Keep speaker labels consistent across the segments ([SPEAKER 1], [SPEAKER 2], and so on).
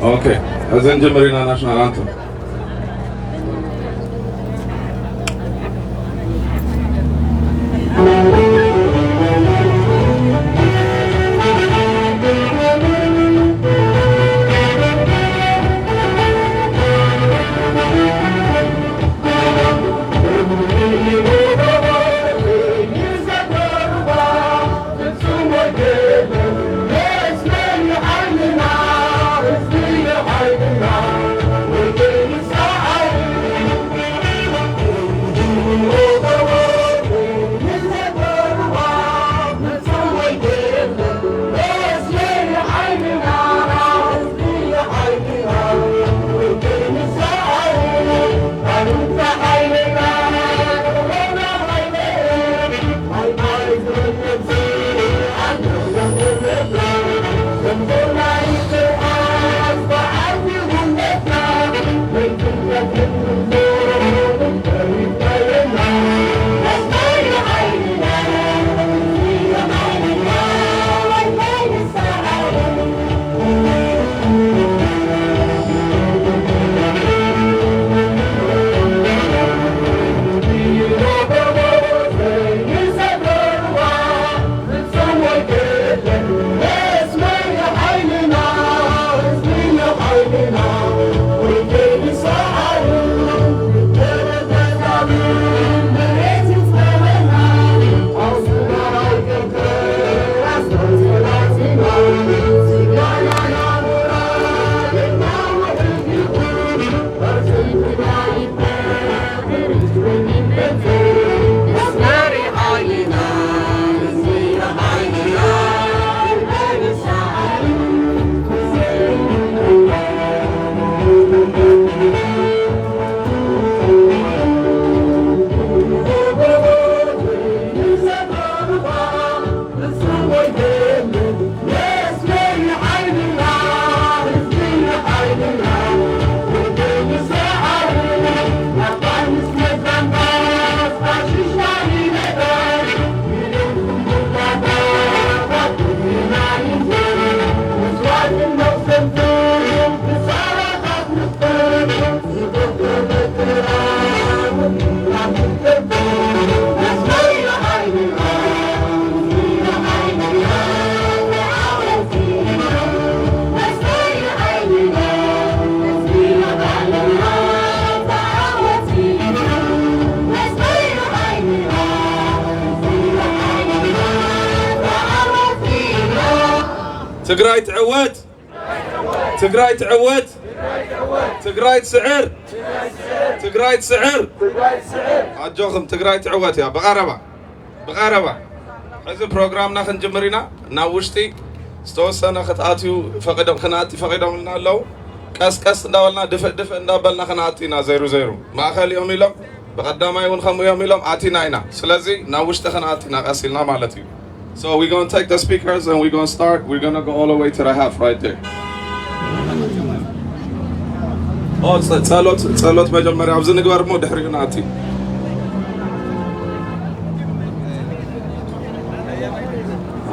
[SPEAKER 1] Okay, as in Jamarina national anthem. تقراي تعود تقراي تعود تقراي تسعر تقراي تسعر عجوكم تقراي تعود يا بقربة هذا برنامجنا خنجمرينا ناوشتي استوصلنا خطاتيو فقدم خناتي فقدم لنا لو كاس نداولنا دف ندابلنا خناتينا 0-0 ما خلي يوم يلوم بقدامي ونخمو يوم يلوم عتينا سلازي ناوشت خناتينا قاسيلنا مالتي. So we're going to take the speakers and we're going to start. We're going to go all the way to the half right there. Oh, ጸሎት መጀመሪያ አብዝ ንግበር ሞ ድሕሪና አቲ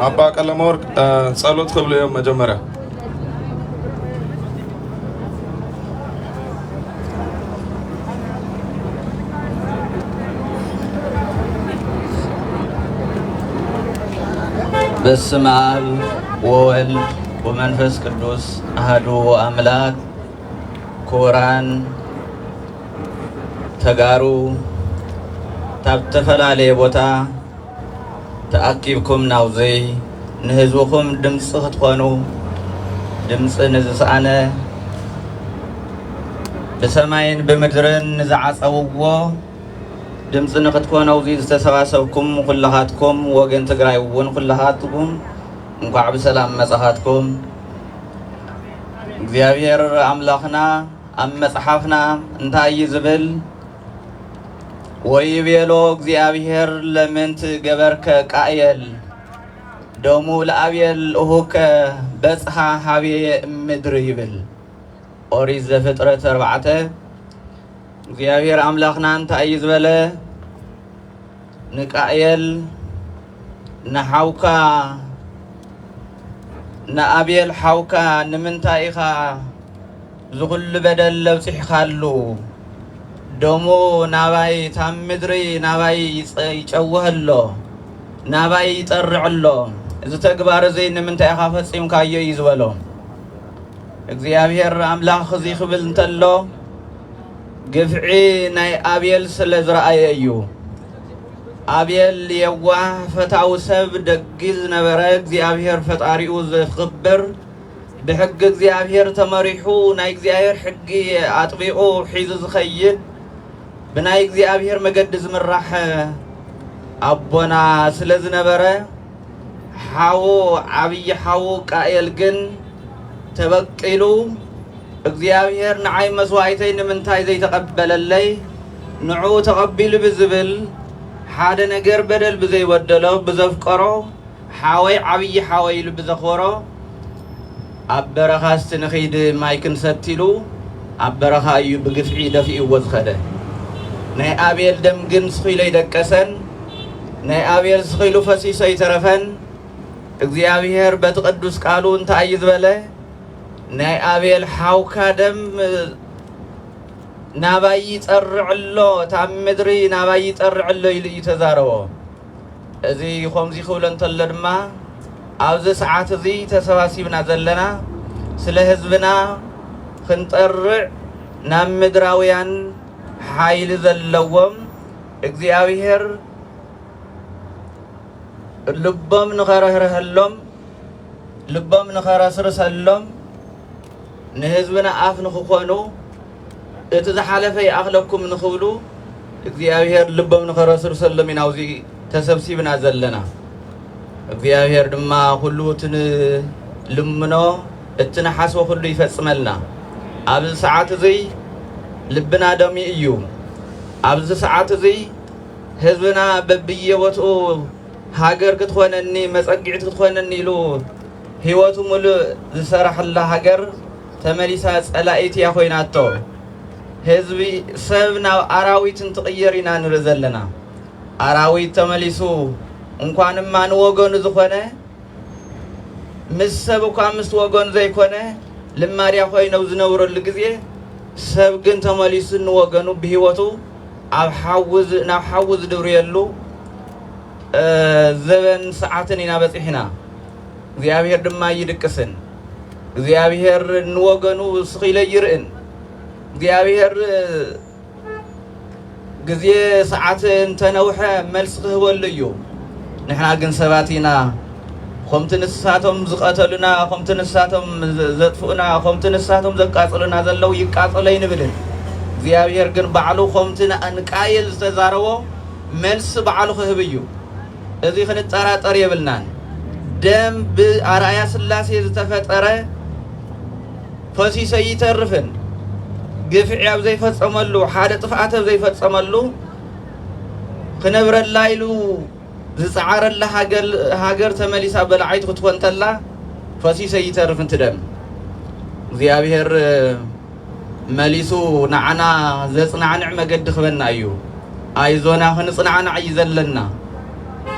[SPEAKER 1] አባ ቀለመወርቅ ጸሎት ክብሉ መጀመሪያ
[SPEAKER 2] በስመ አብ ወወልድ ወመንፈስ ቅዱስ አሐዱ አምላክ ኮራን ተጋሩ ታብተፈላለየ ቦታ ተኣኪብኩም ናውዘይ ንህዝብኩም ድምፂ ክትኮኑ ድምፂ ንዝሰኣነ ብሰማይን ብምድርን ንዝዓፀውዎ ድምፂ ንክትኮኑ እዚ ዝተሰባሰብኩም ኩላኻትኩም ወገን ትግራይ እውን ኩላኻትኩም እንኳዕ ብሰላም መጻኻትኩም እግዚአብሔር አምላኽና ኣብ መጽሓፍና እንታይ ዝብል ወይቤሎ እግዚአብሔር ለምንት ገበርከ ቃየል ደሙ ለአብየል እሁከ በጽሐ ሀብየ ምድር ይብል ኦሪት ዘፍጥረት 4 እግዚአብሔር አምላኽና እንታይ ዝበለ ንቃየል ንሓውካ ንአብየል ሓውካ ንምንታይ ኢኻ زغل بدل لو صحخالو دمو ناباي تام مدري ناباي يتشوهلو ناباي يطرعلو إذا تكبر زين من تأخافت سيم كايو يزولو እግዚአብሔር አምላክ خزي خبل እንተሎ ግፍዒ ናይ ኣቤል ስለዝረአየ እዩ ኣቤል የዋህ ፈታው ሰብ ደግ ዝነበረ እግዚአብሔር ፈጣሪኡ ዝኽበር ብሕጊ እግዚአብሔር ተመሪሑ ናይ እግዚአብሔር ሕጊ ኣጥቢቑ ሒዙ ዝኸይድ ብናይ እግዚአብሔር መገዲ ዝምራሕ ኣቦና ስለዝነበረ ሓው ዓብይ ሓው ቃኤል ግን تبقيلو እግዚአብሔር ንዓይ መስዋዕተይ ንምንታይ ዘይተቀበለለይ ንዑ ተቀቢሉ ብዝብል ሓደ ነገር በደል ብዘይወደሎ ብዘፍቀሮ ሓወይ ዓብይ ሓወይ ኢሉ ብዘኽሮ ኣብ በረኻ ንኺድ ማይ ክንሰቲሉ ኣብ በረኻ እዩ ብግፍዒ ደፊእዎ ዝኸደ ናይ ኣቤል ደም ግን ስኺሉ ይደቀሰን ናይ ኣቤል ስኺሉ ፈሲሶ ይተረፈን እግዚአብሔር በትቅዱስ ቃሉ እንታይ ዝበለ ናይ ኣቤል ሓውካ ደም ናባይ ይጠርዕሎ ታብ ምድሪ ናባይ ይጠርዕሎ ኢሉ እዩ ተዛረቦ እዚ ከምዚ ክብሎ እንተሎ ድማ ኣብዚ ሰዓት እዚ ተሰባሲብና ዘለና ስለ ህዝብና ክንጠርዕ ናብ ምድራውያን ሓይሊ ዘለዎም እግዚአብሔር ልቦም ንኸረህረህሎም ልቦም ንኸረስርሰሎም نهزبنا آفن خخوانو اتزحالة في أغلبكم نخولو እግዚአብሔር ልቦም ንኸረስር ሰለም ናውዚ ተሰብሲብና ዘለና እግዚአብሔር ድማ ሁሉትን ልምኖ እትነሐስወ ሁሉ ይፈጽመልና ኣብዚ ሰዓት እዚ ልብና ደሚ እዩ ኣብዚ ሰዓት እዚ ህዝብና በብየወቱ ሃገር ክትኾነኒ መጸጊዕት ክትኾነኒ ኢሉ ህይወቱ ሙሉ ዝሰራሕላ ሃገር ተመሊሳ ጸላኢት ያ ኮይናቶ ህዝቢ ሰብና አራዊትን ተቀየሪና ንረዘለና አራዊት ተመሊሱ እንኳንማ ንወገኑ ዝኾነ ምሰብ እኳ ምስ ወገኑ ዘይኮነ ልማድያ ኮይነው ዝነብሩሉ ግዜ ሰብ ግን ተመሊሱ ንወገኑ በህይወቱ ኣብ ሓውዝ ድብርየሉ ዘበን ሰዓትን ኢና በጽሕና እግዚአብሔር ድማ ይድቅስን እግዚአብሔር ንወገኑ ስኺለ ይርእን እግዚአብሔር ጊዜ ሰዓት እንተነውሐ መልስ ክህበሉ እዩ ንሕና ግን ሰባቲና ከምቲ ንስሳቶም ዝቀተሉና ከምቲ ንስሳቶም ዘጥፉና ከምቲ ንስሳቶም ዘቃጽሉና ዘለው ይቃጽለይ ንብልን እግዚአብሔር ግን ባዕሉ ከምቲ ንቃየል ዝተዛረቦ መልስ ባዕሉ ክህብ እዩ እዚ ክንጠራጠር የብልናን ደም ብኣርአያ ስላሴ ዝተፈጠረ ፈሲሰ ይተርፍን ግፍዕ ኣብ ዘይፈጸመሉ ሓደ ጥፍኣት ኣብ ዘይፈጸመሉ ክነብረላ ኢሉ ዝፀዓረላ ሃገር ተመሊሳ በላዓይት ክትኮን ተላ ፈሲሰ ይተርፍ እንትደም እግዚአብሔር መሊሱ ንዓና ዘጽናዕንዕ መገዲ ክበና እዩ ኣይዞና ክንጽናዕንዕ እዩ ዘለና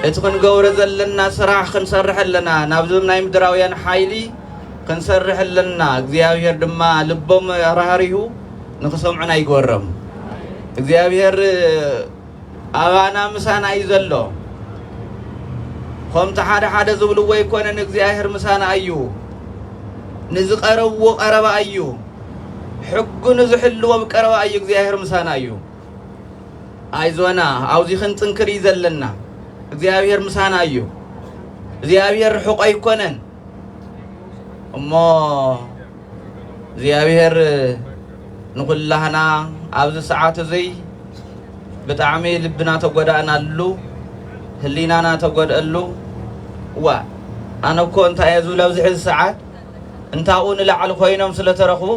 [SPEAKER 2] እቲ ክንገብሮ ዘለና ስራሕ ክንሰርሐለና ናብዞም ናይ ምድራውያን ሓይሊ ክንሰርሐለና እግዚአብሔር ድማ ልቦም ራህሪሁ ንክሰምዑና ይጎረም እግዚአብሔር ኣባና ምሳና እዩ ዘሎ ከምቲ ሓደ ዝብልዎ ይኮነን እግዚአብሔር ምሳና እዩ ንዝቀረብዎ ቀረባ እዩ ሕጉ ንዝሕልዎ ቀረባ እዩ እግዚአብሔር ምሳና እዩ ኣይዞና ኣውዚ ክንጥንክር እዩ ዘለና እግዚአብሔር ምሳና እዩ እግዚአብሔር ርሑቕ ኣይኮነን እሞ እግዚአብሔር ንኩላህና ኣብዚ ሰዓት እዚ ብጣዕሚ ልብና ተጎዳእናሉ ህሊናና ተጎድአሉ ዋ ኣነኮ እንታይ እዩ ዝብለው ዝሕዚ ሰዓት እንታኡ ንላዕሊ ኮይኖም ስለተረኽቡ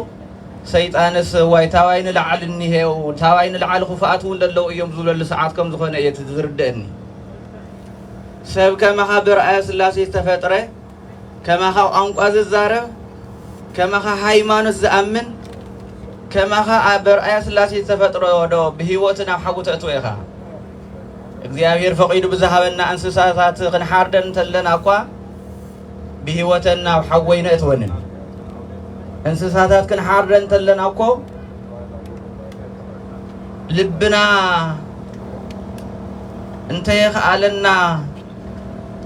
[SPEAKER 2] ሰይጣንስ ዋይ ታዋይ ንላዕሊ እኒሄው ታዋይ ንላዕሊ ክፍኣት እውን ደለው እዮም ዝብለሉ ሰዓት ከም ዝኾነ እየ ዝርድአኒ ሰብ ከማኻ ብርአያ ስላሴ ዝተፈጥረ ከማኻ ቋንቋ ዝዛረብ ከማኻ ሃይማኖት ዝኣምን ከማኻ ብርአያ ስላሴ ዝተፈጥረ ዶ ብህይወትና ሓጉተ እትወይኻ እግዚአብሔር ፈቂዱ ብዝሃበና እንስሳታት ክንሓርደን ተለና እኳ ብህይወትና ሓወይነ እትወንን እንስሳታት ክንሓርደን ተለና እኮ ልብና እንተይኸኣለና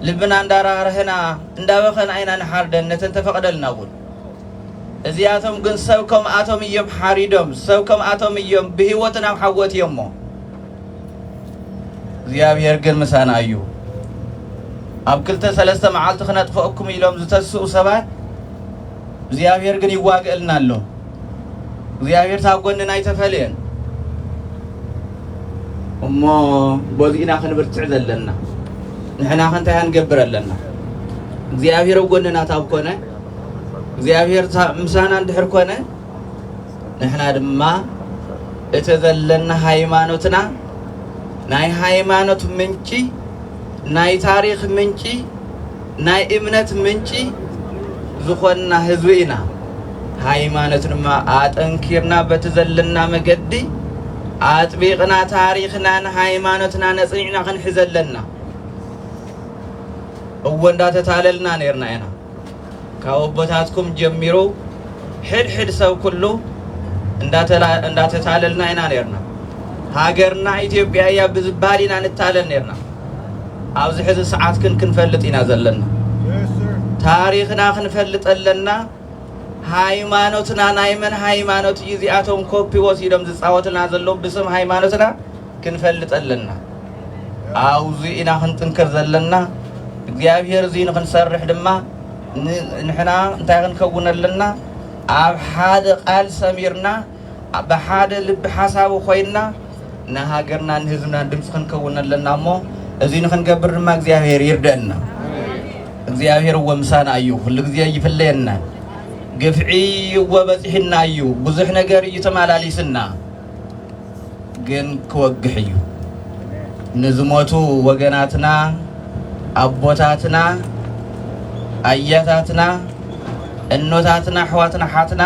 [SPEAKER 2] ልብና እንዳራርህና እንዳበኸን አይና ንሓርደን ነተን ተፈቅደልና እውን እዚኣቶም ግን ሰብ ከምኣቶም እዮም ሓሪዶም ሰብ ከምኣቶም እዮም ብህይወትና ሓወት እዮም ሞ እግዚአብሔር ግን ምሳና እዩ ኣብ ክልተ ሰለስተ መዓልቲ ክነጥፍአኩም ኢሎም ዝተስኡ ሰባት እግዚአብሔር ግን ይዋግአልና ኣሎ እግዚአብሔር ታጎንና ኣይተፈልየን እሞ በዚእና ክንብርትዕ ዘለና ንሕና ክንታይ ክንገብር ኣለና እግዚአብሔር ጎንና ታብኮነ እግዚአብሔር ምሳና እንድሕር ኮነ ንሕና ድማ እቲ ዘለና ሃይማኖትና ናይ ሃይማኖት ምንጪ ናይ ታሪክ ምንጪ ናይ እምነት ምንጪ ዝኾንና ህዝቢ ኢና ሃይማኖት ድማ ኣጠንኪርና በቲ ዘለና መገዲ ኣጥቢቕና ታሪክና ሃይማኖትና ነጽኒዕና ክንሕዘለና እወ እንዳተታለልና ነርና ኢና ካብ ኣቦታትኩም ጀሚሩ ሕድ ሰብ ኩሉ እንዳተታለልና ኢና ነርና ሃገርና ኢትዮጵያ እያ ብዝባል ኢና ንታለል ነርና ኣብዚ ሕዚ ሰዓት ክንፈልጥ ኢና ዘለና ታሪክና ክንፈልጥ ኣለና ሃይማኖትና ናይ መን ሃይማኖት እዩ እዚኣቶም ኮፒ ወሲዶም ዝፃወትና ዘለዉ ብስም ሃይማኖትና ክንፈልጥ ኣለና ኣብዚ ኢና ክንጥንክር ዘለና እግዚአብሔር እዚ ንክንሰርሕ ድማ ንሕና እንታይ ክንከውን ኣለና ኣብ ሓደ ቃል ሰሚርና ብሓደ ልቢ ሓሳብ ኮይና ንሃገርና ንህዝብና ድምፂ ክንከውን ኣለና እሞ እዚ ንክንገብር ድማ እግዚአብሔር ይርደአና እግዚአብሔር ወምሳና እዩ ኩሉ ግዜ ይፍለየና ግፍዒ ወበፅሕና እዩ ብዙሕ ነገር እየተማላሊስና ግን ክወግሕ እዩ ንዝሞቱ ወገናትና ኣቦታትና ኣያታትና እኖታትና ኣሕዋትና ሓትና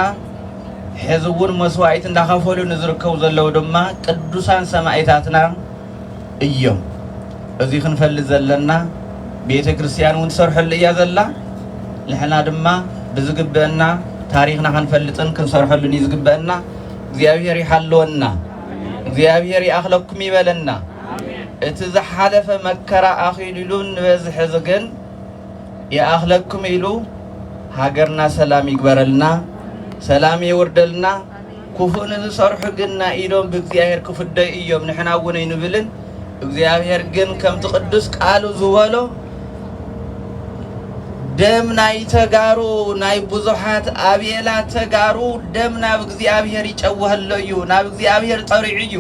[SPEAKER 2] ሕዝቡን መስዋዕት እንዳኸፈሉ ንዝርከቡ ዘለዉ ድማ ቅዱሳን ሰማዕታትና እዮም እዚ ክንፈልጥ ዘለና ቤተ ክርስቲያን እውን ትሰርሐሉ እያ ዘላ ንሕና ድማ ብዝግበአና ታሪክና ክንፈልጥን ክንሰርሐሉን እዩ ዝግበአና እግዚአብሔር ይሓልወና እግዚአብሔር ይኣኽለኩም ይበለና እቲ ዝሓለፈ መከራ ኣኺሉ ንበዝሕ ግን ይኣኽለኩም ኢሉ ሃገርና ሰላም ይግበረልና ሰላም ይወርደልና ክፉእ ንዝሰርሑ ግና ኢሎም ብእግዚአብሔር ክፍደዩ እዮም ንሕና እውን ኣይንብልን እግዚአብሔር ግን ከምቲ ቅዱስ ቃሉ ዝበሎ ደም ናይ ተጋሩ ናይ ብዙሓት ኣቤላት ተጋሩ ደም ናብ እግዚአብሔር ይጨወህሎ እዩ ናብ እግዚአብሔር ጠሪዑ እዩ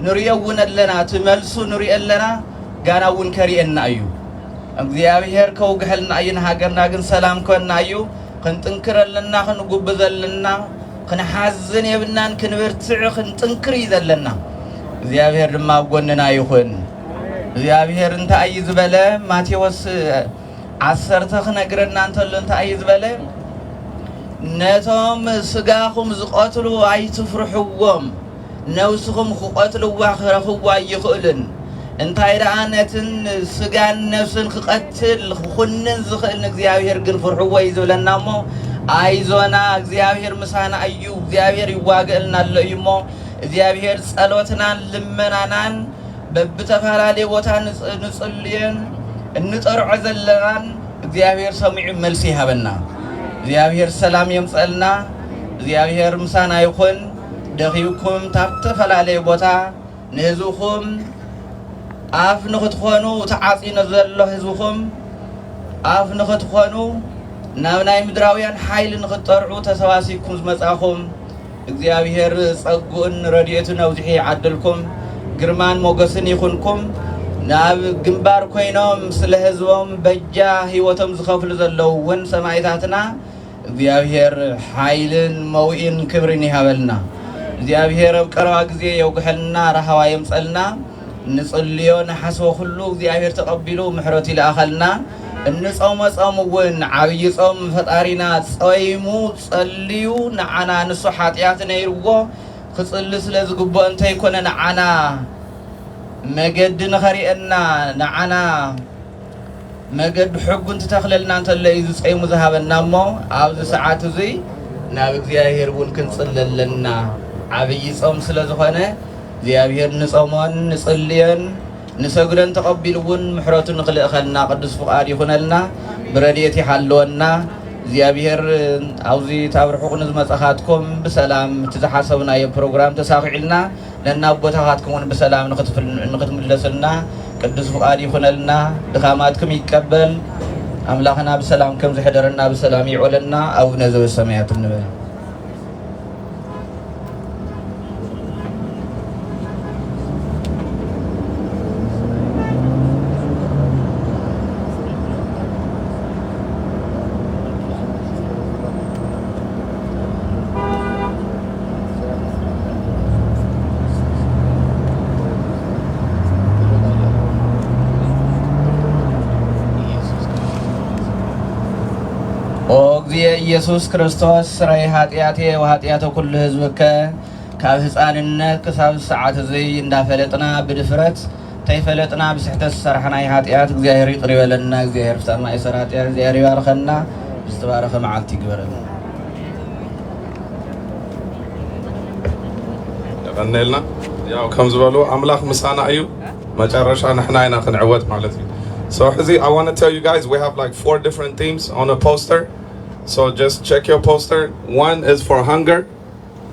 [SPEAKER 2] ንሪኦ እውን ኣለና ትመልሱ ንሪኦ ኣለና ጋና እውን ከሪአና እዩ እግዚአብሔር ከውግሐልና እዩ ንሃገርና ግን ሰላም ኮና እዩ ክንጥንክር ኣለና ክንጉብዝ ኣለና ክንሓዝን የብልናን ክንብርትዕ ክንጥንክር እዩ ዘለና እግዚአብሔር ድማ ኣብ ጎንና ይኹን እግዚአብሔር እንታይ እዩ ዝበለ ማቴዎስ 10 ክነግረና እንተሎ እንታይ እዩ ዝበለ ነቶም ስጋኹም ዝቆትሉ ኣይትፍርሕዎም ነብስኹም ክቆትልዋ ክረኽዋ ይኽእልን እንታይ ደኣ ነትን ስጋን ነፍስን ክቐትል ክኹንን ዝኽእል እግዚአብሔር ግን ፍርሕዎ እዩ ዝብለና እሞ ኣይዞና እግዚአብሔር ምሳና እዩ እግዚአብሔር ይዋግአልና ኣሎ እዩ እሞ እግዚአብሔር ጸሎትናን ልመናናን በብተፈላለየ ቦታ ንጽልየን እንጠርዖ ዘለናን እግዚአብሔር ሰሚዑ መልሲ ይሃበና እግዚአብሔር ሰላም የምጽአልና እግዚአብሔር ምሳና ይኹን ደኺብኩም ታብ ተፈላለየ ቦታ ንህዝብኩም ኣፍ ንኽትኾኑ ተዓፂነ ዘሎ ህዝብኩም ኣፍ ንኽትኾኑ ናብ ናይ ምድራውያን ሓይሊ ንኽትጠርዑ ተሰባሲብኩም ዝመጻኹም እግዚአብሔር ጸጉእን ረድኤቱን ኣውዚሒ ይዓድልኩም ግርማን ሞገስን ይኹንኩም ናብ ግንባር ኮይኖም ስለ ህዝቦም በጃ ህይወቶም ዝኸፍሉ ዘለዉ እውን ሰማዕታትና እግዚአብሔር ሓይልን መውኢን ክብርን ይሃበልና እግዚአብሔር ኣብ ቀረባ ግዜ የውግሐልና ረሃዋ የምጸልና ንጽልዮ ንሓስቦ ኩሉ እግዚአብሔር ተቐቢሉ ምሕረት ይለኣኸልና እንጾመ ጾም እውን ዓብይ ጾም ፈጣሪና ጾይሙ ጸልዩ ንዓና ንሱ ሓጢኣት ነይርዎ ክጽሊ ስለ ዝግብኦ እንተይኮነ ንዓና መገዲ ንኸሪአና ንዓና መገዲ ሕጉ እንትተኽለልና እንተሎ እዩ ዝጸይሙ ዝሃበና እሞ ኣብዚ ሰዓት እዙይ ናብ እግዚአብሔር ውን ክንጽልለና ዓብይ ጾም ስለ ዝኾነ እግዚአብሔር ንጾሞን ንጽልየን ንሰግደን ተቀቢልውን ምሕረቱ ንኽልእኸልና ቅዱስ ፍቃድ ይኹነልና ብረድኤት ይሓልወና እግዚአብሔር አውዚ ታብርሑቅ ንዝመጻኻትኩም በሰላም ትዝሓሰብናዮ ፕሮግራም ተሳኺዕልና ለና ቦታኻትኩም በሰላም ንኽትምለስልና ቅዱስ ፍቃድ ይኹነልና ድኻማትኩም ይቀበል አምላኽና በሰላም ከም ዝሕደረና በሰላም ይዑለና አቡነ ዘበሰማያት እንበል ኢየሱስ ክርስቶስ ስራይ ኃጢአቴ ወኃጢአተ ኩሉ ህዝብከ ካብ ህፃንነት ክሳብ ሰዓት እዚ እንዳፈለጥና ብድፍረት ተይፈለጥና ብስሕተት ዝሰርሐና ኃጢአት እግዚአብሔር ይቅር ይበለና እግዚአብሔር ፍታማ ይሰራ ኃጢአት እግዚአብሔር ይባርከና ዝተባረኸ መዓልቲ ይግበረልና
[SPEAKER 1] ቀነልና ያው ከም ዝበሉ አምላኽ ምሳና እዩ መጨረሻ ንሕና ኢና ክንዕወት ማለት እዩ So I want to tell you guys we have like 4 different themes on a poster. So just check your poster. One is for hunger.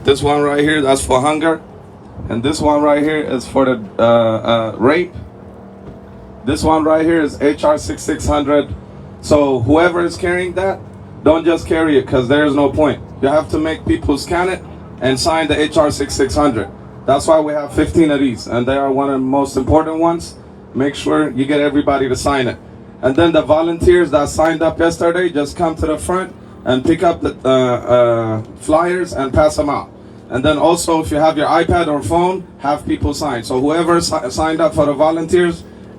[SPEAKER 1] This one right here, that's for hunger. And this one right here is for the rape. This one right here is HR 6600. So whoever is carrying that, don't just carry it because there's no point. You have to make people scan it and sign the HR 6600. That's why we have 15 of these. And they are one of the most important ones. Make sure you get everybody to sign it. And then the volunteers that signed up yesterday, just come to the front and pick up the flyers and pass them out. And then also, if you have your iPad or phone, have people sign. So whoever signed up for the volunteers,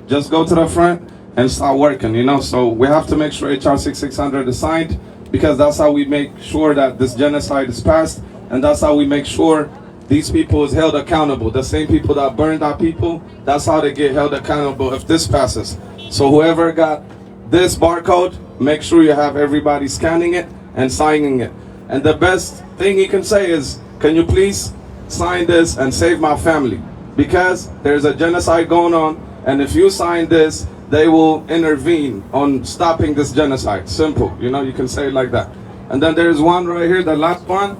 [SPEAKER 1] just go to the front and start working, you know. So we have to make sure HR 6600 is signed because that's how we make sure that this genocide is passed. And that's how we make sure these people is held accountable. The same people that burned our people, that's how they get held accountable if this passes. So whoever got this barcode, make sure you have everybody scanning it and signing it. And the best thing you can say is, can you please sign this and save my family? Because there's a genocide going on, and if you sign this, they will intervene on stopping this genocide. Simple, you know, you can say it like that. And then there's one right here, the last one,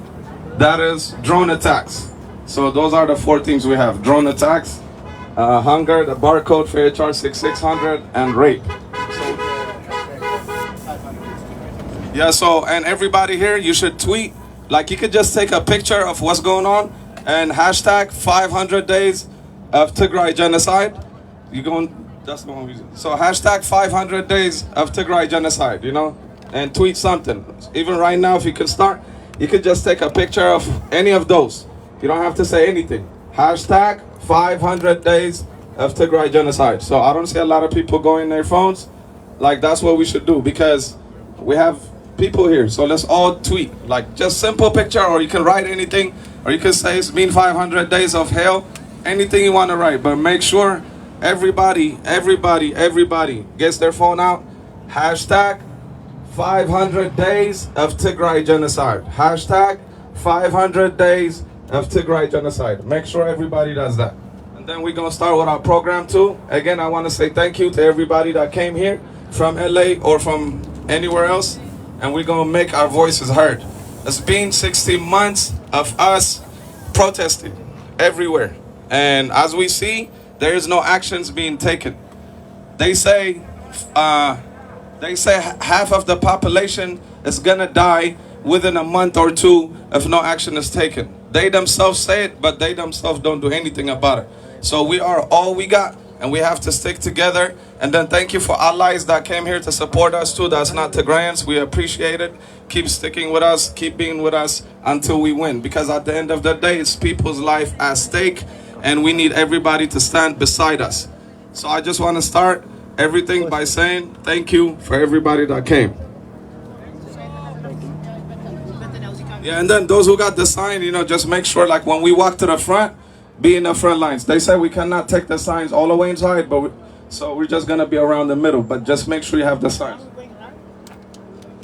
[SPEAKER 1] that is drone attacks. So those are the 4 things we have: drone attacks, hunger, the barcode for HR 6600, and rape. Yeah, so, and everybody here, you should tweet. Like, you could just take a picture of what's going on and hashtag 500 days of Tigray genocide. That's the one we use. So hashtag 500 days of Tigray genocide, you know, and tweet something. Even right now, if you could start, you could just take a picture of any of those. You don't have to say anything. Hashtag 500 days of Tigray genocide. So I don't see a lot of people going their phones. Like, that's what we should do because we have people here. So let's all tweet. Like, just simple picture, or you can write anything, or you can say it's been 500 days of hell. Anything you want to write. But make sure everybody gets their phone out. Hashtag 500 days of Tigray genocide. Hashtag 500 days of Tigray genocide. Make sure everybody does that. And then we're going to start with our program too. Again, I want to say thank you to everybody that came here from LA or from anywhere else. And we're going to make our voices heard. It's been 60 months of us protesting everywhere. And as we see, there is no actions being taken. They say half of the population is going to die within a month or 2 if no action is taken. They themselves say it, but they themselves don't do anything about it. So we are all we got, and we have to stick together. And then thank you for allies that came here to support us too. That's not Tigrayans. We appreciate it. Keep sticking with us. Keep being with us until we win. Because at the end of the day, it's people's life at stake, and we need everybody to stand beside us. So I just want to start everything by saying thank you for everybody that came. Yeah, and then those who got the sign, you know, just make sure, like, when we walk to the front, be in the front lines. They say we cannot take the signs all the way inside, but so we're just going to be around the middle. But just make sure you have the signs.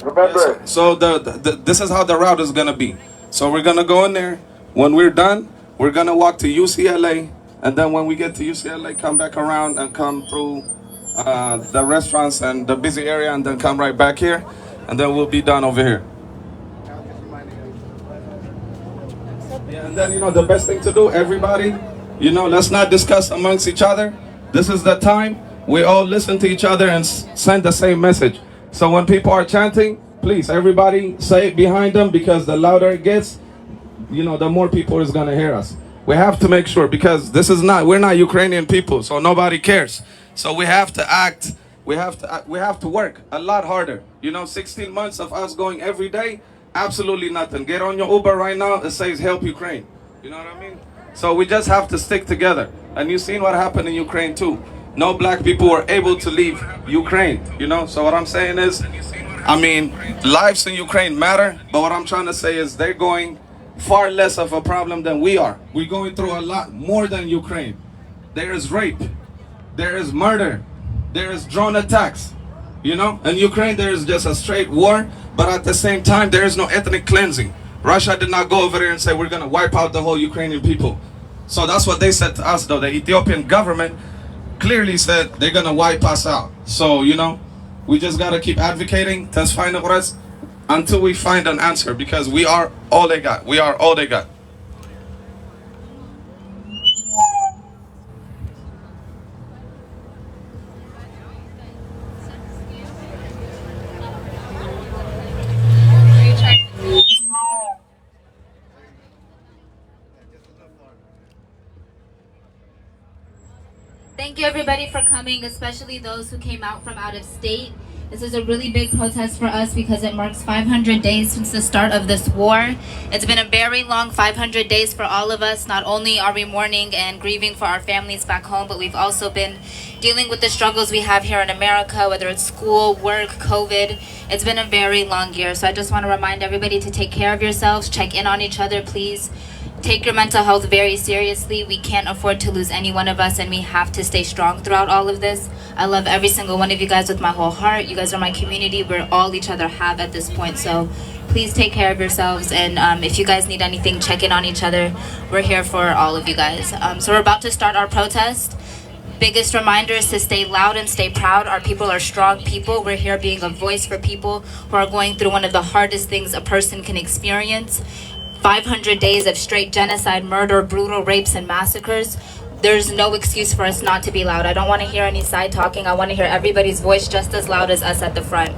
[SPEAKER 1] Remember. So this is how the route is gonna be. So we're gonna go in there. When we're done, we're gonna walk to UCLA, and then when we get to UCLA, come back around and come through the restaurants and the busy area, and then come right back here, and then we'll be done over here. Yeah, and then the best thing to do, everybody, let's not discuss amongst each other. This is the time we all listen to each other and send the same message. So when people are chanting, please, everybody say it behind them, because the louder it gets, the more people is gonna hear us. We have to make sure, because we're not Ukrainian people, so nobody cares. So we have to act, we have to work a lot harder. 16 months of us going every day, absolutely nothing. Get on your Uber right now, it says help Ukraine. You know what I mean? So we just have to stick together. And you've seen what happened in Ukraine too. No black people were able to leave Ukraine, So what I'm saying is, lives in Ukraine matter, but what I'm trying to say is they're going far less of a problem than we are. We're going through a lot more than Ukraine. There is rape, there is murder, there is drone attacks, In Ukraine there is just a straight war, but at the same time there is no ethnic cleansing. Russia did not go over there and say we're gonna wipe out the whole Ukrainian people. So that's what they said to us though. The Ethiopian government clearly said they're gonna wipe us out. So we just gotta keep advocating until we find an answer, because we are all they got. We are all they got.
[SPEAKER 3] Thank you everybody for coming, especially those who came out from out of state. This is a really big protest for us because it marks 500 days since the start of this war. It's been a very long 500 days for all of us. Not only are we mourning and grieving for our families back home, but we've also been dealing with the struggles we have here in America, whether it's school, work, COVID. It's been a very long year. So I just want to remind everybody to take care of yourselves, check in on each other, please. Take your mental health very seriously. We can't afford to lose any one of us, and we have to stay strong throughout all of this. I love every single one of you guys with my whole heart. You guys are my community. We're all each other have at this point. So please take care of yourselves, and if you guys need anything, check in on each other. We're here for all of you guys. So we're about to start our protest. Biggest reminder is to stay loud and stay proud. Our people are strong people. We're here being a voice for people who are going through one of the hardest things a person can experience. 500 days of straight genocide, murder, brutal rapes, and massacres. There's no excuse for us not to be loud. I don't want to hear any side talking. I want to hear everybody's voice just as loud as us at the front.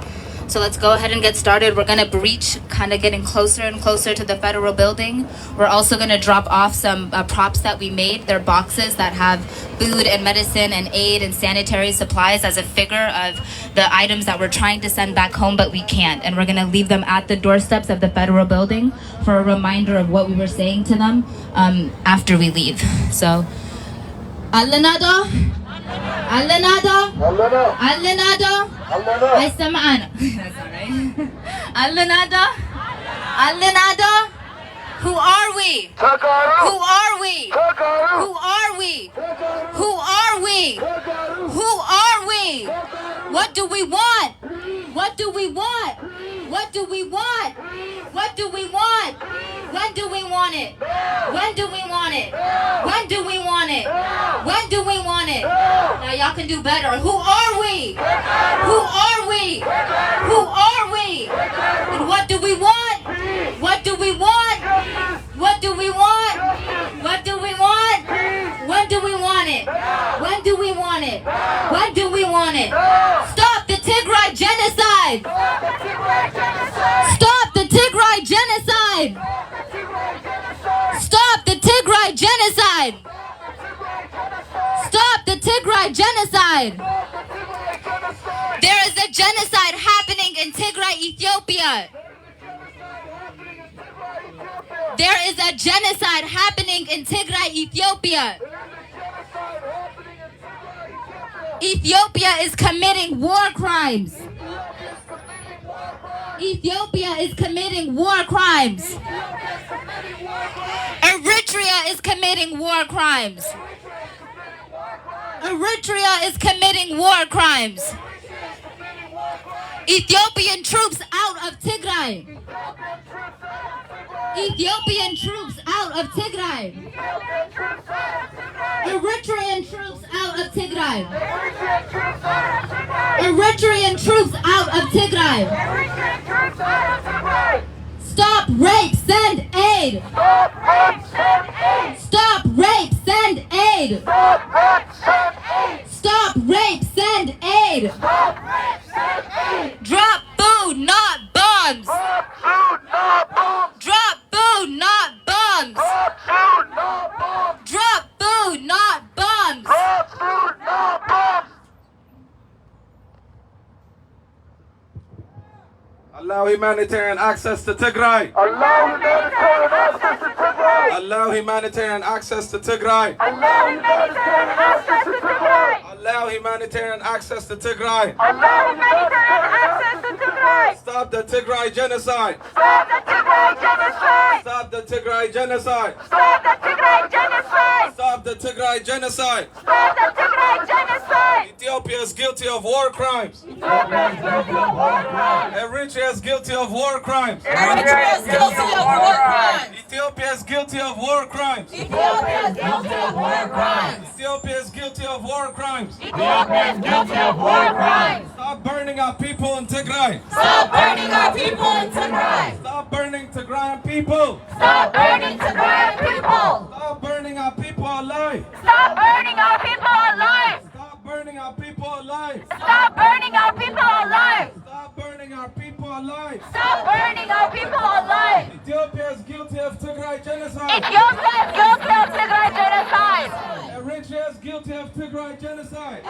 [SPEAKER 3] So let's go ahead and get started. We're going to breach, kind of getting closer and closer to the federal building. We're also going to drop off some props that we made. They're boxes that have food and medicine and aid and sanitary supplies as a figure of the items that we're trying to send back home, but we can't. And we're going to leave them at the doorsteps of the federal building for a reminder of what we were saying to them after we leave. So, Alenado, Alenado, Alenado, I سمعنا. That's all right. Alenado, Alenado. Who are we?
[SPEAKER 4] Tegaru.
[SPEAKER 3] Who are we?
[SPEAKER 4] Tegaru.
[SPEAKER 3] Who are we?
[SPEAKER 4] Tegaru.
[SPEAKER 3] Who are we?
[SPEAKER 4] Tegaru.
[SPEAKER 3] Who are we?
[SPEAKER 4] Tegaru.
[SPEAKER 3] What do we want? What do we want? What do we want? What do we want? When do we want it? When do we want it? When do we want it? When do we want it? Now y'all can do better. Who are we? Who are we? Who are we? And what do we want? What do we want? What do we want? What do we want? When do we want it? When do we want it? When do we want it? Stop the Tigray genocide! Stop the Tigray genocide! Stop the Tigray genocide! Stop the Tigray genocide! There is a genocide happening in Tigray, Ethiopia. There is a genocide happening in Tigray, Ethiopia. Ethiopia is committing war crimes. Ethiopia is committing war crimes. Eritrea is committing war crimes. Eritrea is committing war crimes. Ethiopian troops out of Tigray. Ethiopian troops out of Tigray. Eritrean troops out of Tigray. Eritrean troops out of Tigray. Stop rape, send aid. Stop rape, send aid. Stop rape, send aid. Drop food, not bombs. Drop food, not bombs. Drop food, not bombs.
[SPEAKER 1] Allow humanitarian access to Tigray. Allow humanitarian access to Tigray. Allow humanitarian access to Tigray. Stop the Tigray genocide. Stop the Tigray genocide. Stop the Tigray genocide. Ethiopia is guilty of war crimes. Eritrea is guilty of war crimes.
[SPEAKER 4] Eritrea is guilty of war crimes.
[SPEAKER 1] Ethiopia is guilty of war crimes.
[SPEAKER 4] Ethiopia is guilty of war crimes.
[SPEAKER 1] Ethiopia is guilty of war crimes.
[SPEAKER 4] Ethiopia is guilty of war crimes.
[SPEAKER 1] Stop burning our people in Tigray.
[SPEAKER 4] Stop burning our people in Tigray.
[SPEAKER 1] Stop burning Tigrayan people.
[SPEAKER 4] Stop burning Tigrayan people.
[SPEAKER 1] Stop burning our people alive.
[SPEAKER 4] Stop burning our people alive.
[SPEAKER 1] Stop burning our people alive.
[SPEAKER 4] Stop burning our people alive.
[SPEAKER 1] Stop burning our people alive.
[SPEAKER 4] Stop burning our people alive.
[SPEAKER 1] Ethiopia is guilty of Tigray genocide.
[SPEAKER 4] Ethiopia is guilty of Tigray genocide.
[SPEAKER 1] Eritrea is guilty of Tigray genocide.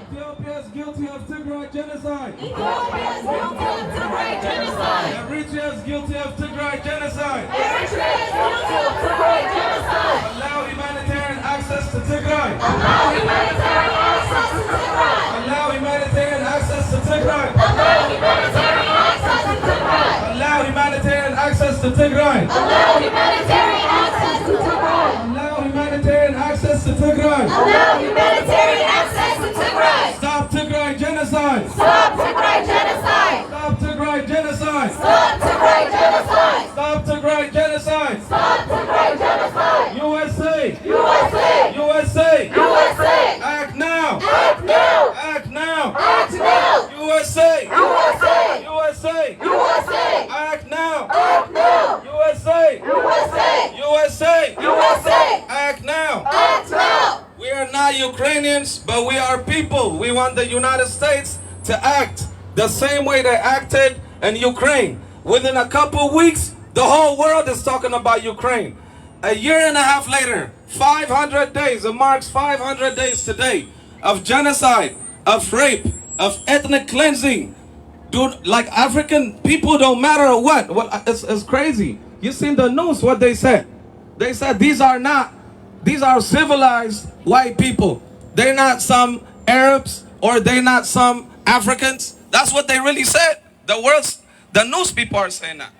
[SPEAKER 1] Ethiopia is guilty of Tigray genocide.
[SPEAKER 4] Ethiopia is guilty of Tigray genocide.
[SPEAKER 1] Eritrea is guilty of Tigray genocide.
[SPEAKER 4] Eritrea is guilty of Tigray genocide.
[SPEAKER 1] Allow humanitarian access to Tigray.
[SPEAKER 4] Allow humanitarian access to Tigray.
[SPEAKER 1] Allow humanitarian access to Tigray.
[SPEAKER 4] Allow humanitarian access to Tigray.
[SPEAKER 1] Allow humanitarian access to Tigray.
[SPEAKER 4] Allow humanitarian access to Tigray.
[SPEAKER 1] Allow humanitarian access to Tigray.
[SPEAKER 4] Allow humanitarian access to Tigray.
[SPEAKER 1] Stop Tigray genocide.
[SPEAKER 4] Stop Tigray genocide.
[SPEAKER 1] Stop Tigray genocide.
[SPEAKER 4] Stop Tigray genocide.
[SPEAKER 1] Stop Tigray genocide.
[SPEAKER 4] Stop Tigray genocide.
[SPEAKER 1] USA.
[SPEAKER 4] USA.
[SPEAKER 1] USA.
[SPEAKER 4] USA.
[SPEAKER 1] Act now.
[SPEAKER 4] Act now.
[SPEAKER 1] Act now.
[SPEAKER 4] Act now.
[SPEAKER 1] USA.
[SPEAKER 4] USA.
[SPEAKER 1] USA.
[SPEAKER 4] USA.
[SPEAKER 1] Act now.
[SPEAKER 4] Act now.
[SPEAKER 1] USA.
[SPEAKER 4] USA.
[SPEAKER 1] USA.
[SPEAKER 4] USA.
[SPEAKER 1] Act now.
[SPEAKER 4] Act now.
[SPEAKER 1] We are not Ukrainians, but we are people. We want the United States to act the same way they acted in Ukraine. Within a couple weeks, the whole world is talking about Ukraine. A year and a half later, 500 days, it marks 500 days today of genocide, of rape, of ethnic cleansing. Dude, like African people don't matter what. It's crazy. You seen the news, what they said. They said these are civilized white people. They're not some Arabs or they're not some Africans. That's what they really said. The news people are saying that.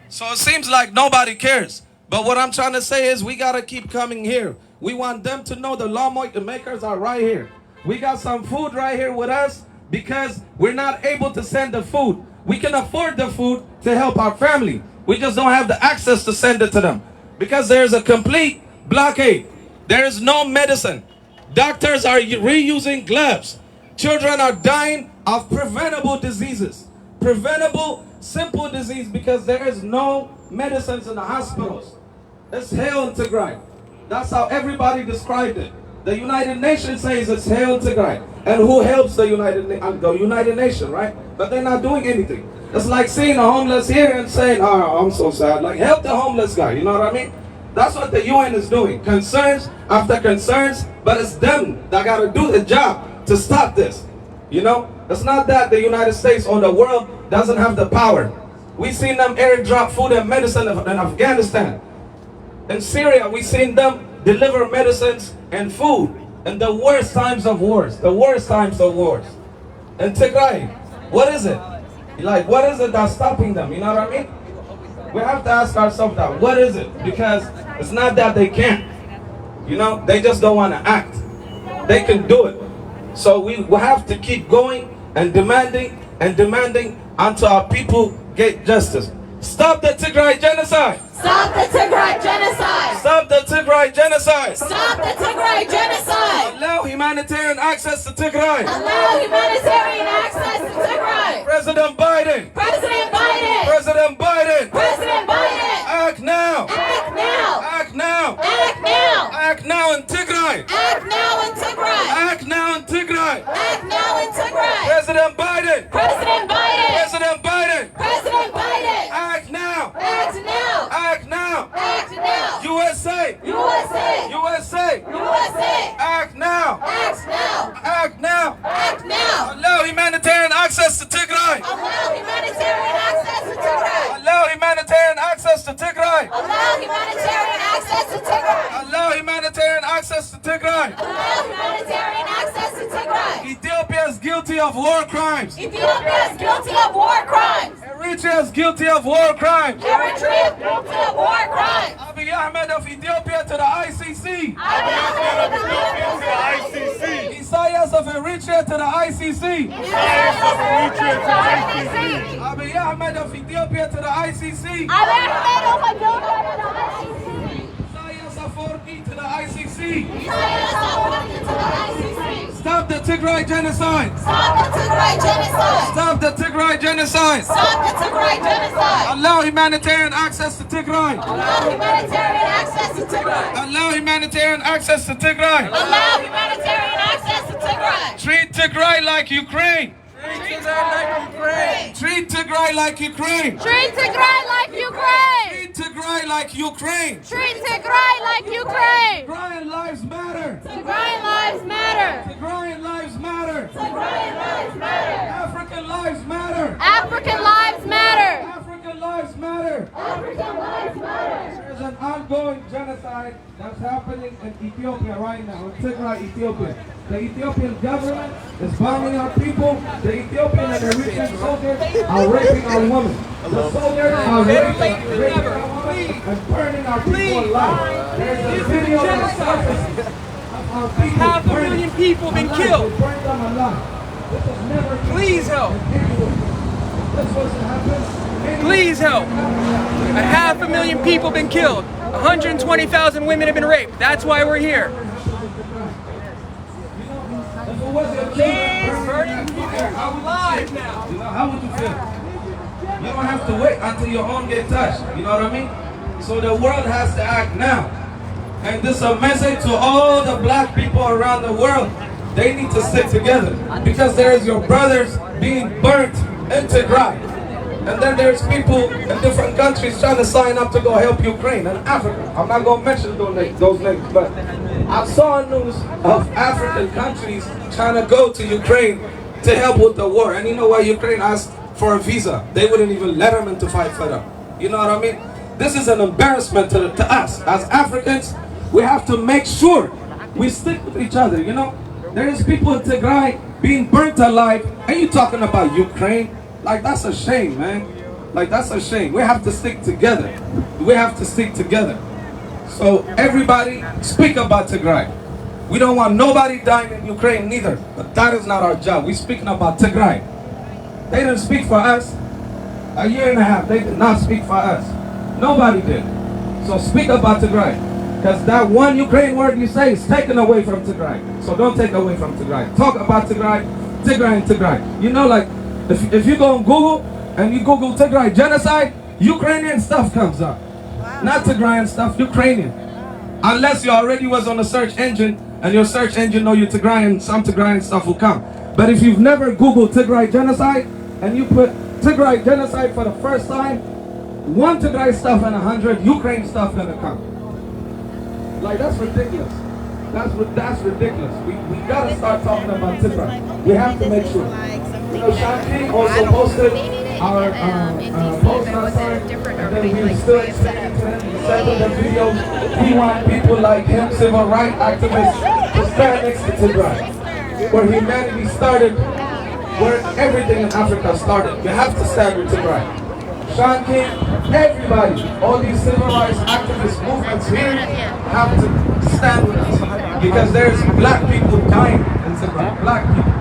[SPEAKER 1] So it seems like nobody cares. But what I'm trying to say is we got to keep coming here. We want them to know the lawmakers are right here. We got some food right here with us because we're not able to send the food. We can afford the food to help our family. We just don't have the access to send it to them because there's a complete blockade. There is no medicine. Doctors are reusing gloves. Children are dying of preventable diseases. Preventable, simple disease because there is no medicines in the hospitals. It's hell in Tigray. That's how everybody described it. The United Nations says it's hell in Tigray. And who helps the United Nations, right? But they're not doing anything. It's like seeing a homeless here and saying, oh, I'm so sad. Like, help the homeless guy, you know what I mean? That's what the UN is doing. Concerns after concerns, but it's them that got to do the job to stop this. You know? It's not that the United States or the world doesn't have the power. We've seen them airdrop food and medicine in Afghanistan. In Syria, we've seen them deliver medicines and food in the worst times of wars. The worst times of wars. In Tigray, what is it? Like, what is it that's stopping them? You know what I mean? We have to ask ourselves that. What is it? Because it's not that they can't. You know, they just don't want to act. They can do it. So we have to keep going and demanding until our people get justice. Stop the Tigray genocide!
[SPEAKER 4] Stop the Tigray genocide!
[SPEAKER 1] Stop the Tigray genocide!
[SPEAKER 4] Stop the Tigray genocide!
[SPEAKER 1] Allow humanitarian access to Tigray!
[SPEAKER 4] Allow humanitarian access to Tigray!
[SPEAKER 1] President Biden!
[SPEAKER 4] President Biden!
[SPEAKER 1] President Biden!
[SPEAKER 4] President Biden!
[SPEAKER 1] Act now!
[SPEAKER 4] Act now!
[SPEAKER 1] Act now!
[SPEAKER 4] Act now!
[SPEAKER 1] Act now in Tigray!
[SPEAKER 4] Act now in Tigray!
[SPEAKER 1] Act now in Tigray!
[SPEAKER 4] Act now in Tigray!
[SPEAKER 1] President Biden!
[SPEAKER 4] President Biden!
[SPEAKER 1] President Biden!
[SPEAKER 4] President Biden!
[SPEAKER 1] Act now!
[SPEAKER 4] Act now!
[SPEAKER 1] Act now!
[SPEAKER 4] Act now!
[SPEAKER 1] USA!
[SPEAKER 4] USA!
[SPEAKER 1] USA!
[SPEAKER 4] USA!
[SPEAKER 1] Act now!
[SPEAKER 4] Act now!
[SPEAKER 1] Act now!
[SPEAKER 4] Act now!
[SPEAKER 1] Allow humanitarian access to Tigray!
[SPEAKER 4] Allow humanitarian access to Tigray!
[SPEAKER 1] Allow humanitarian access to Tigray!
[SPEAKER 4] Allow humanitarian access to Tigray!
[SPEAKER 1] Allow humanitarian access to Tigray!
[SPEAKER 4] Allow humanitarian access to Tigray!
[SPEAKER 1] Ethiopia is guilty of war crimes!
[SPEAKER 4] Ethiopia is guilty of war crimes!
[SPEAKER 1] Eritrea is guilty of war crimes!
[SPEAKER 4] Eritrea is guilty of war crimes!
[SPEAKER 1] Abiy Ahmed of Ethiopia to the ICC!
[SPEAKER 4] Abiy Ahmed of Ethiopia to the ICC!
[SPEAKER 1] Isaias of Eritrea to the ICC!
[SPEAKER 4] Isaias of Eritrea to the ICC!
[SPEAKER 1] Abiy Ahmed of Ethiopia to the ICC!
[SPEAKER 4] Abiy Ahmed of Ethiopia to the ICC!
[SPEAKER 1] Isaias Afwerki to the ICC!
[SPEAKER 4] Isaias Afwerki to the ICC!
[SPEAKER 1] Stop the Tigray genocide!
[SPEAKER 4] Stop the Tigray genocide!
[SPEAKER 1] Stop the Tigray genocide!
[SPEAKER 4] Stop the Tigray genocide!
[SPEAKER 1] Allow humanitarian access to Tigray!
[SPEAKER 4] Allow humanitarian access to Tigray!
[SPEAKER 1] Allow humanitarian access to Tigray!
[SPEAKER 4] Allow humanitarian access to Tigray!
[SPEAKER 1] Treat Tigray like Ukraine!
[SPEAKER 4] Treat Tigray like Ukraine!
[SPEAKER 1] Treat Tigray like Ukraine!
[SPEAKER 4] Treat Tigray like Ukraine!
[SPEAKER 1] Treat Tigray like Ukraine!
[SPEAKER 4] Treat Tigray like Ukraine!
[SPEAKER 1] Tigrayan lives matter!
[SPEAKER 4] Tigrayan lives matter!
[SPEAKER 1] Tigrayan lives matter!
[SPEAKER 4] Tigrayan lives matter!
[SPEAKER 1] African lives matter!
[SPEAKER 4] African lives matter!
[SPEAKER 1] African lives matter!
[SPEAKER 4] African lives matter!
[SPEAKER 1] There's an ongoing genocide that's happening in Ethiopia right now, in Tigray, Ethiopia. The Ethiopian government is bombing our people. The Ethiopian and Eritrean soldiers are raping our women. The soldiers are raping our women and burning our people alive. There's a video that surfaces of our people.
[SPEAKER 5] 500,000 people been killed.
[SPEAKER 1] They burned them alive. This has never been
[SPEAKER 5] Please help.
[SPEAKER 1] This wasn't happening.
[SPEAKER 5] Please help. 500,000 people been killed. 120,000 women have been raped. That's why we're here. I'm live now.
[SPEAKER 1] You know, how would you feel? You don't have to wait until your own get touched. You know what I mean? So the world has to act now. And this is a message to all the black people around the world. They need to stick together. Because there's your brothers being burnt in Tigray. And then there's people in different countries trying to sign up to go help Ukraine and Africa. I'm not going to mention those names, but I saw news of African countries trying to go to Ukraine to help with the war. And you know why Ukraine asked for a visa? They wouldn't even let them in to fight for them. You know what I mean? This is an embarrassment to us. As Africans, we have to make sure we stick with each other, you know? There is people in Tigray being burnt alive, and you talking about Ukraine? Like, that's a shame, man. Like, that's a shame. We have to stick together. We have to stick together. So, everybody, speak about Tigray. We don't want nobody dying in Ukraine neither. But that is not our job. We're speaking about Tigray. They didn't speak for us. A year and a half, they did not speak for us. Nobody did. So speak about Tigray. Because that one Ukraine word you say is taken away from Tigray. So don't take away from Tigray. Talk about Tigray, Tigray and Tigray. You know, like, if you go on Google and you Google Tigray genocide, Ukrainian stuff comes up. Wow. Not Tigrayan stuff, Ukrainian. Unless you already was on a search engine and your search engine know you Tigrayan, some Tigrayan stuff will come. But if you've never Googled Tigray genocide and you put Tigray genocide for the first time, one Tigray stuff and 100 Ukraine stuff gonna come. Like, that's ridiculous. That's ridiculous. We gotta start talking about Tigray. We have to make sure. You know, Shanti also posted our post on and then we still explaining to him. He said in the video, we want people like him, civil rights activists, to stand next to Tigray. Where humanity started, where everything in Africa started. You have to stand with Tigray. Sean King, everybody, all these civil rights activist movements here have to stand with us because there's black people dying in in Tigray. Black people.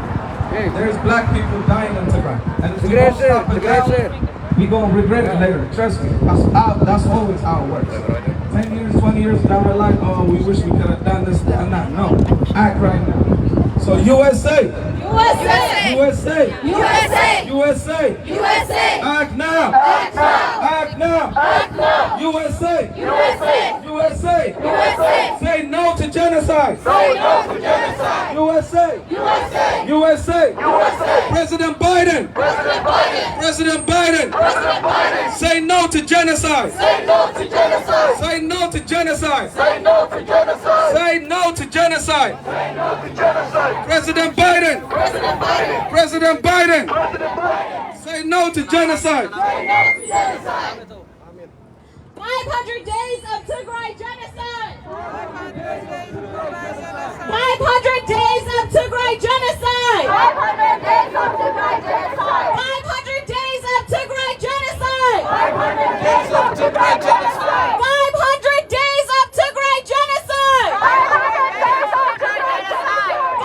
[SPEAKER 1] There's black people dying in Tigray. And if we don't stop it now, we gonna regret it later. Trust me. That's always how it works. 10 years, 20 years down the line, oh, we wish we could have done this and that. No. Act right now. So USA.
[SPEAKER 4] USA.
[SPEAKER 1] USA.
[SPEAKER 4] USA.
[SPEAKER 1] USA.
[SPEAKER 4] USA.
[SPEAKER 1] Act now.
[SPEAKER 4] Act now.
[SPEAKER 1] Act now.
[SPEAKER 4] Act now.
[SPEAKER 1] USA.
[SPEAKER 4] USA.
[SPEAKER 1] USA.
[SPEAKER 4] USA.
[SPEAKER 1] Say no to genocide.
[SPEAKER 4] Say no to genocide.
[SPEAKER 1] USA.
[SPEAKER 4] USA.
[SPEAKER 1] USA.
[SPEAKER 4] USA.
[SPEAKER 1] President Biden.
[SPEAKER 4] President Biden.
[SPEAKER 1] President Biden.
[SPEAKER 4] President Biden.
[SPEAKER 1] Say no to genocide.
[SPEAKER 4] Say no to genocide.
[SPEAKER 1] Say no to genocide.
[SPEAKER 4] Say no to genocide.
[SPEAKER 1] Say no to genocide.
[SPEAKER 4] Say no to genocide.
[SPEAKER 1] President Biden.
[SPEAKER 4] President Biden.
[SPEAKER 1] President Biden.
[SPEAKER 4] President Biden.
[SPEAKER 1] Say no to genocide.
[SPEAKER 4] Say no to genocide.
[SPEAKER 6] 500 days of Tigray genocide! 500 days of Tigray genocide!
[SPEAKER 4] 500 days of Tigray genocide.
[SPEAKER 6] 500 days of Tigray genocide!
[SPEAKER 4] 500 days of Tigray genocide.
[SPEAKER 6] 500 days of Tigray genocide!
[SPEAKER 4] 500 days of Tigray genocide.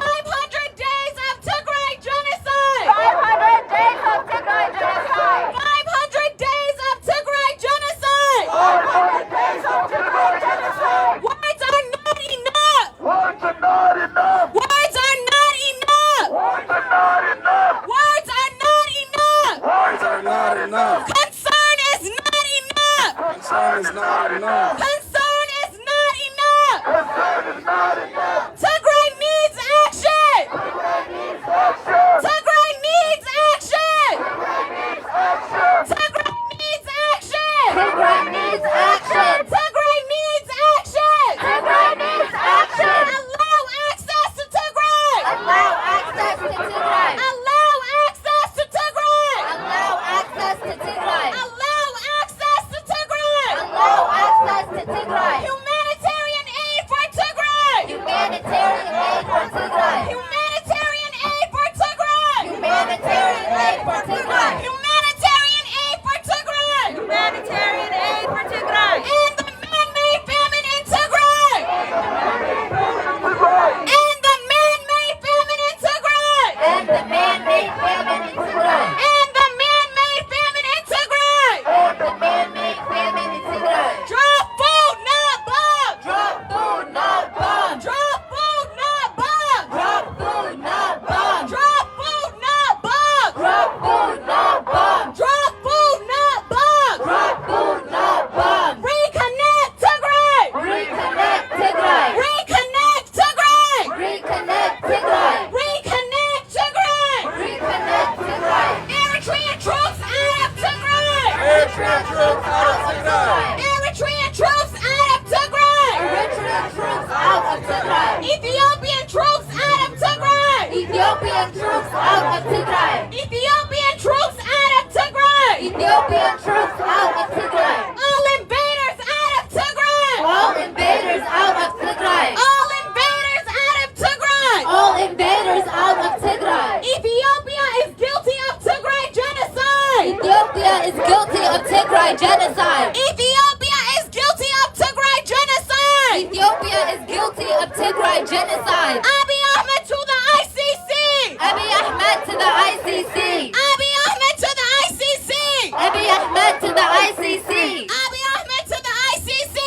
[SPEAKER 6] 500 days of Tigray genocide!
[SPEAKER 4] 500 days of Tigray genocide.
[SPEAKER 6] 500 days of Tigray genocide!
[SPEAKER 4] 500 days of Tigray genocide.
[SPEAKER 6] Words are not enough!
[SPEAKER 4] Words are not enough.
[SPEAKER 6] Words are not enough!
[SPEAKER 4] Words are not enough.
[SPEAKER 6] Words are not enough!
[SPEAKER 4] Words
[SPEAKER 1] Are not enough.
[SPEAKER 6] Concern is not enough!
[SPEAKER 1] Concern is not enough.
[SPEAKER 6] Concern is not enough!
[SPEAKER 4] Concern is not enough.
[SPEAKER 6] Tigray needs action!
[SPEAKER 4] Tigray needs action.
[SPEAKER 6] Tigray needs action!
[SPEAKER 4] Tigray needs action.
[SPEAKER 6] Tigray needs action!
[SPEAKER 4] Tigray needs action.
[SPEAKER 6] Tigray needs action!
[SPEAKER 4] Tigray needs action.
[SPEAKER 6] Allow access to Tigray!
[SPEAKER 4] Allow access to Tigray.
[SPEAKER 6] Allow access to Tigray!
[SPEAKER 4] Allow access to Tigray.
[SPEAKER 6] Allow access to Tigray!
[SPEAKER 4] Allow access to Tigray.
[SPEAKER 6] Humanitarian aid for Tigray!
[SPEAKER 4] Humanitarian aid for Tigray.
[SPEAKER 6] Humanitarian aid for Tigray!
[SPEAKER 4] Humanitarian aid for Tigray.
[SPEAKER 6] Humanitarian aid for Tigray!
[SPEAKER 4] Humanitarian aid for Tigray.
[SPEAKER 6] And the man-made famine in Tigray!
[SPEAKER 4] Tigray.
[SPEAKER 6] And the man-made famine in Tigray!
[SPEAKER 4] And the man-made famine in Tigray.
[SPEAKER 6] And the man-made famine in Tigray!
[SPEAKER 4] And the man-made famine in Tigray.
[SPEAKER 6] Drop food, not bombs!
[SPEAKER 4] Drop food, not bombs.
[SPEAKER 6] Drop food, not bombs!
[SPEAKER 4] Drop food, not bombs.
[SPEAKER 6] Drop food, not bombs!
[SPEAKER 4] Drop food, not bombs.
[SPEAKER 6] Drop food, not bombs!
[SPEAKER 4] Drop food, not bombs.
[SPEAKER 6] Reconnect Tigray!
[SPEAKER 4] Reconnect Tigray.
[SPEAKER 6] Reconnect Tigray!
[SPEAKER 4] Reconnect Tigray.
[SPEAKER 6] Reconnect Tigray!
[SPEAKER 4] Reconnect Tigray.
[SPEAKER 6] Eritrean troops out of Tigray!
[SPEAKER 4] Eritrean troops out of Tigray.
[SPEAKER 6] Eritrean troops out of Tigray!
[SPEAKER 4] Eritrean troops out of Tigray.
[SPEAKER 6] Ethiopian troops out of Tigray!
[SPEAKER 4] Ethiopian troops out of Tigray.
[SPEAKER 6] Ethiopian troops out of Tigray!
[SPEAKER 4] Ethiopian troops out of Tigray.
[SPEAKER 6] All invaders out of Tigray!
[SPEAKER 4] All invaders out of Tigray.
[SPEAKER 6] All invaders out of Tigray!
[SPEAKER 4] All invaders out of Tigray.
[SPEAKER 6] Ethiopia is guilty of Tigray genocide!
[SPEAKER 4] Ethiopia is guilty of Tigray genocide.
[SPEAKER 6] Ethiopia is guilty of Tigray genocide!
[SPEAKER 4] Ethiopia is guilty of Tigray genocide.
[SPEAKER 6] Abiy Ahmed to the ICC!
[SPEAKER 4] Abiy Ahmed to the ICC.
[SPEAKER 6] Abiy Ahmed to the ICC!
[SPEAKER 4] Abiy Ahmed to the ICC.
[SPEAKER 6] Abiy Ahmed to the ICC!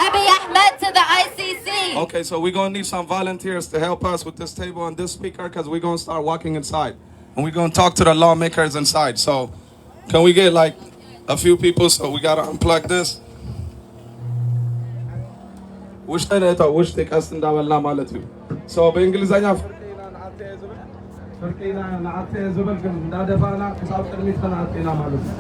[SPEAKER 4] Abiy Ahmed to the ICC.
[SPEAKER 1] Okay, so we're gonna need some volunteers to help us with this table and this speaker because we're gonna start walking inside. And we're gonna talk to the lawmakers inside. So can we get like a few people? So we gotta unplug this. ውሽጠ ነታ ውሽጠ ቀስ እንዳበላ ማለት ነው። ሶ በእንግሊዘኛ ፍርቂና ናዓተ ዝብል ግን እንዳደፋና ክሳብ ቅድሚት ተናዓቴና ማለት ነው።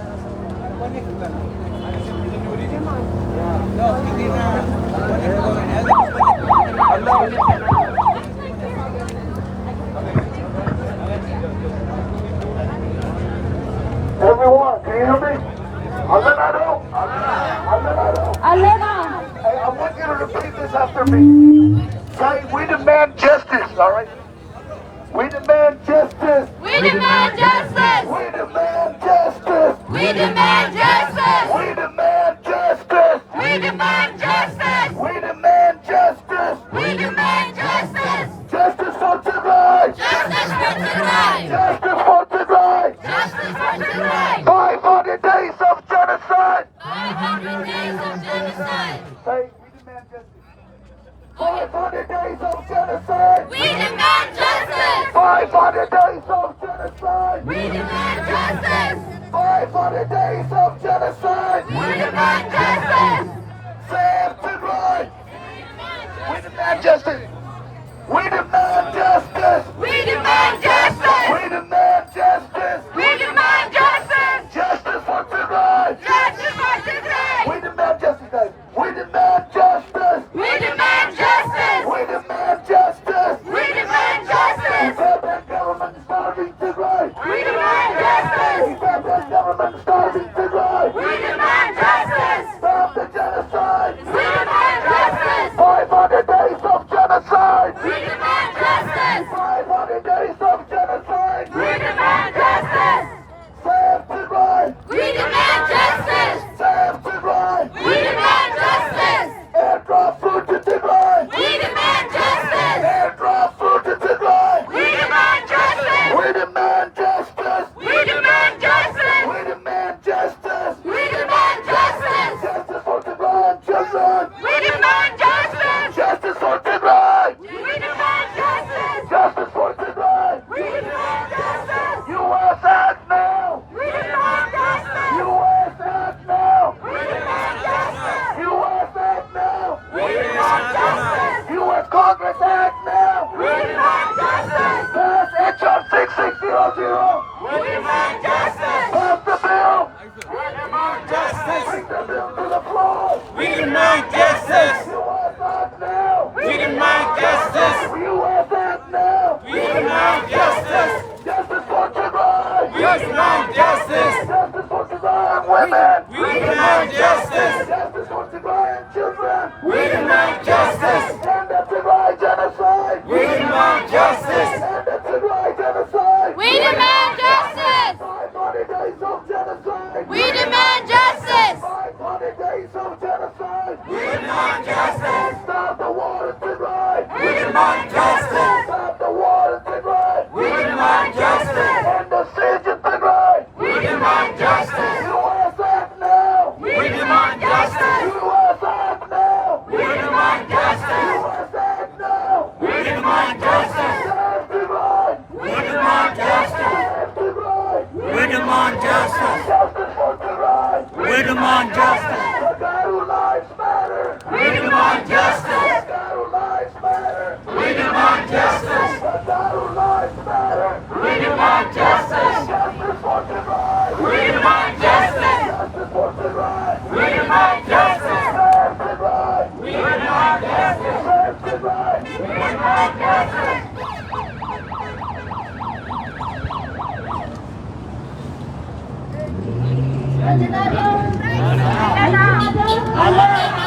[SPEAKER 7] Everyone, can you hear me? Alenado.
[SPEAKER 6] Alena!
[SPEAKER 7] Hey, I want you to repeat this after me. Say, we demand justice, all right? We demand justice.
[SPEAKER 4] We demand justice.
[SPEAKER 7] We demand justice.
[SPEAKER 4] We demand justice.
[SPEAKER 7] We demand justice.
[SPEAKER 4] We demand justice.
[SPEAKER 7] We demand justice.
[SPEAKER 4] We demand justice.
[SPEAKER 7] Justice for Tigray.
[SPEAKER 4] 500 days of genocide.
[SPEAKER 7] Say, we demand justice. 500 days of genocide.
[SPEAKER 4] We demand justice.
[SPEAKER 7] 500 days of genocide.
[SPEAKER 4] We demand justice.
[SPEAKER 7] 500 days of genocide.
[SPEAKER 4] We demand justice.
[SPEAKER 7] Save Tigray. We demand justice. We demand justice.
[SPEAKER 4] We demand justice.
[SPEAKER 7] We demand justice.
[SPEAKER 4] We demand justice.
[SPEAKER 7] Justice for Tigray.
[SPEAKER 4] Justice for Tigray.
[SPEAKER 7] We demand justice, guys. We demand justice.
[SPEAKER 4] We demand justice.
[SPEAKER 7] We demand justice.
[SPEAKER 4] We demand justice.
[SPEAKER 7] Federal government starving Tigray.
[SPEAKER 4] We demand justice.
[SPEAKER 7] Federal government starving Tigray.
[SPEAKER 4] We demand justice.
[SPEAKER 7] Stop the genocide.
[SPEAKER 4] We demand justice.
[SPEAKER 7] 500 days of genocide.
[SPEAKER 4] We demand justice.
[SPEAKER 7] 500 days of genocide.
[SPEAKER 4] We demand justice.
[SPEAKER 7] Save Tigray.
[SPEAKER 4] We demand justice.
[SPEAKER 7] Save Tigray.
[SPEAKER 4] We demand justice.
[SPEAKER 7] Airdrop food to Tigray.
[SPEAKER 4] We demand justice.
[SPEAKER 7] Airdrop food to Tigray.
[SPEAKER 4] We demand justice.
[SPEAKER 7] We demand justice.
[SPEAKER 4] We demand justice.
[SPEAKER 7] We demand justice.
[SPEAKER 4] We demand justice.
[SPEAKER 7] Justice for Tigray children.
[SPEAKER 4] We demand justice.
[SPEAKER 7] Justice for Tigray.
[SPEAKER 4] We demand justice.
[SPEAKER 7] Justice for Tigray.
[SPEAKER 4] We demand justice.
[SPEAKER 7] U.S. act now.
[SPEAKER 4] We demand justice.
[SPEAKER 7] U.S. act now.
[SPEAKER 4] We demand justice.
[SPEAKER 7] U.S. act now.
[SPEAKER 4] We demand justice.
[SPEAKER 7] U.S. Congress act now.
[SPEAKER 4] We demand justice.
[SPEAKER 7] Pass H.R. 6600.
[SPEAKER 4] We demand justice.
[SPEAKER 7] Pass the bill.
[SPEAKER 4] We demand justice.
[SPEAKER 7] Bring the bill to the floor.
[SPEAKER 5] We demand justice.
[SPEAKER 7] U.S. act now.
[SPEAKER 5] We demand justice.
[SPEAKER 7] U.S. act now.
[SPEAKER 5] We demand justice.
[SPEAKER 7] Justice for Tigray.
[SPEAKER 5] We demand justice.
[SPEAKER 7] Justice for Tigray and women.
[SPEAKER 5] We demand justice.
[SPEAKER 7] Justice for Tigray and children.
[SPEAKER 5] We demand justice.
[SPEAKER 7] End the Tigray genocide.
[SPEAKER 5] We demand justice.
[SPEAKER 7] End the Tigray genocide.
[SPEAKER 4] We demand justice.
[SPEAKER 7] 500 days of genocide.
[SPEAKER 4] We demand justice.
[SPEAKER 7] 500 days of genocide.
[SPEAKER 5] We demand justice.
[SPEAKER 7] Stop the war in Tigray.
[SPEAKER 5] We demand justice.
[SPEAKER 7] Stop the war in Tigray.
[SPEAKER 5] We demand justice.
[SPEAKER 7] End the siege in Tigray.
[SPEAKER 5] We demand justice.
[SPEAKER 7] U.S. act now.
[SPEAKER 5] We demand justice.
[SPEAKER 7] U.S. act now.
[SPEAKER 5] We demand justice.
[SPEAKER 7] U.S. act now.
[SPEAKER 5] We demand justice.
[SPEAKER 7] Save Tigray.
[SPEAKER 5] We demand justice.
[SPEAKER 7] Save Tigray.
[SPEAKER 5] We demand justice.
[SPEAKER 7] Justice for Tigray.
[SPEAKER 5] We demand justice.
[SPEAKER 7] Tegaru lives matter.
[SPEAKER 5] We demand justice.
[SPEAKER 7] Tegaru lives matter.
[SPEAKER 5] We demand justice.
[SPEAKER 7] Tegaru lives matter.
[SPEAKER 5] We demand justice.
[SPEAKER 7] Justice for Tigray.
[SPEAKER 5] We demand justice.
[SPEAKER 7] Justice for Tigray.
[SPEAKER 5] We demand justice.
[SPEAKER 7] Save Tigray.
[SPEAKER 5] We demand justice.
[SPEAKER 7] Save Tigray.
[SPEAKER 5] We demand justice.
[SPEAKER 6] Hallelujah!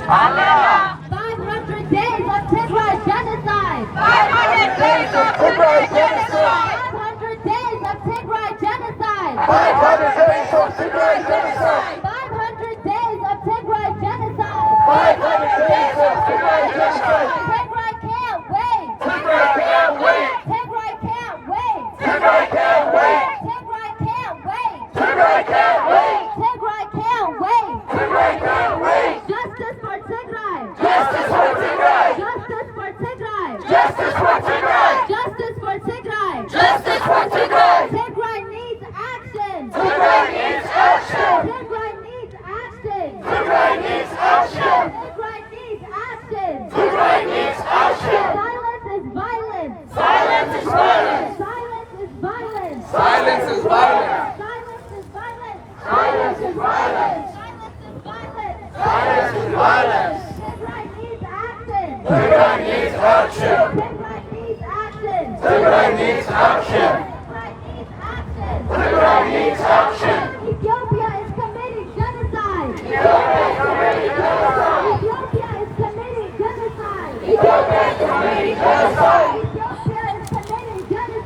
[SPEAKER 6] 500 days of Tigray genocide!
[SPEAKER 4] 500 days of
[SPEAKER 7] Tigray genocide.
[SPEAKER 6] 500 days of Tigray genocide!
[SPEAKER 7] 500 days of Tigray genocide.
[SPEAKER 6] 500 days of Tigray genocide!
[SPEAKER 7] 500 days of Tigray genocide.
[SPEAKER 6] Tigray can't wait!
[SPEAKER 7] Tigray can't wait.
[SPEAKER 6] Tigray can't wait!
[SPEAKER 7] Tigray can't wait.
[SPEAKER 6] Tigray can't wait!
[SPEAKER 7] Tigray can't wait.
[SPEAKER 6] Tigray can't wait!
[SPEAKER 7] Tigray can't wait.
[SPEAKER 6] Justice for Tigray!
[SPEAKER 7] Justice for Tigray.
[SPEAKER 6] Justice for Tigray!
[SPEAKER 7] Justice for Tigray.
[SPEAKER 6] Justice for Tigray!
[SPEAKER 7] Justice for Tigray.
[SPEAKER 6] Tigray needs action!
[SPEAKER 7] Tigray needs action.
[SPEAKER 6] Tigray needs action!
[SPEAKER 7] Tigray needs action.
[SPEAKER 6] Tigray needs action!
[SPEAKER 7] Tigray needs action.
[SPEAKER 6] Silence is violence!
[SPEAKER 7] Silence is violence.
[SPEAKER 6] Silence is violence!
[SPEAKER 5] Silence is violence.
[SPEAKER 6] Silence is violence!
[SPEAKER 7] Silence is violence.
[SPEAKER 6] Silence is violence!
[SPEAKER 7] Silence is violence.
[SPEAKER 6] Tigray needs action!
[SPEAKER 7] Tigray needs action.
[SPEAKER 6] Tigray needs action!
[SPEAKER 7] Tigray needs action.
[SPEAKER 6] Tigray needs action!
[SPEAKER 7] Tigray needs action.
[SPEAKER 6] Ethiopia is committing genocide!
[SPEAKER 7] Ethiopia is committing genocide.
[SPEAKER 6] Ethiopia is committing genocide!
[SPEAKER 7] Ethiopia is committing genocide.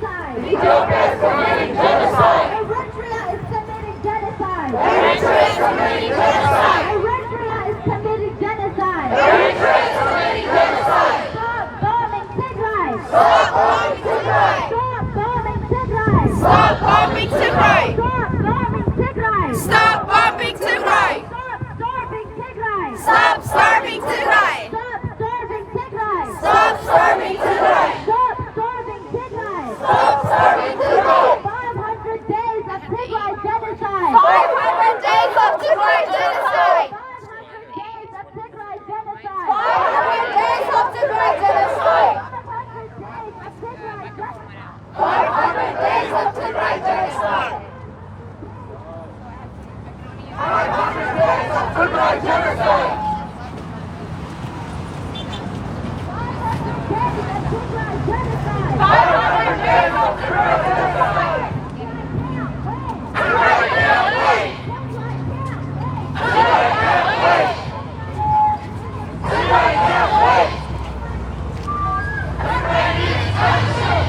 [SPEAKER 6] Ethiopia is committing genocide!
[SPEAKER 7] Ethiopia is committing genocide.
[SPEAKER 6] Eritrea is committing genocide!
[SPEAKER 7] Eritrea is committing genocide.
[SPEAKER 6] Eritrea is committing genocide!
[SPEAKER 7] Eritrea is committing genocide.
[SPEAKER 6] Stop bombing Tigray!
[SPEAKER 7] Stop bombing Tigray.
[SPEAKER 6] Stop bombing Tigray!
[SPEAKER 4] Stop bombing Tigray!
[SPEAKER 6] Stop bombing Tigray!
[SPEAKER 4] Stop bombing 500 days of Tigray genocide. 500 days of Tigray genocide. 500 days of Tigray genocide. Tigray can't wait. Tigray can't wait. Tigray can't wait. Tigray needs action. Tigray needs action.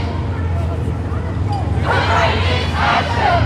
[SPEAKER 4] Tigray needs action.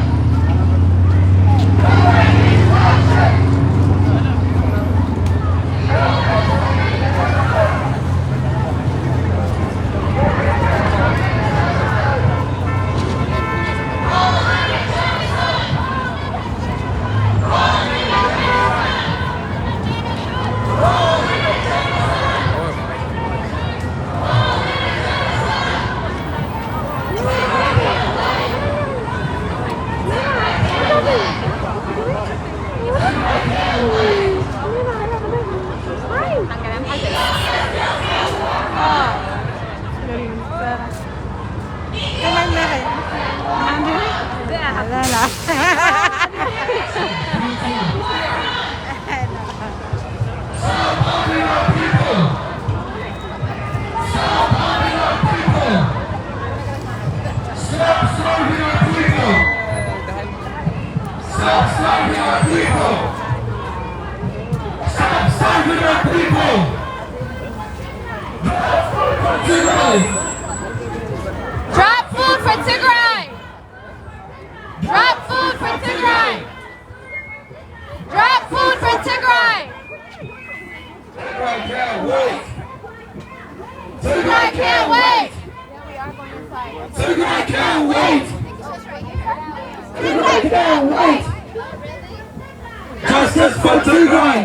[SPEAKER 6] Drop food for Tigray! Drop food for Tigray! Drop food for Tigray!
[SPEAKER 1] Tigray can't wait.
[SPEAKER 6] Tigray can't wait!
[SPEAKER 1] Tigray can't wait.
[SPEAKER 6] Tigray can't wait!
[SPEAKER 1] Justice for Tigray.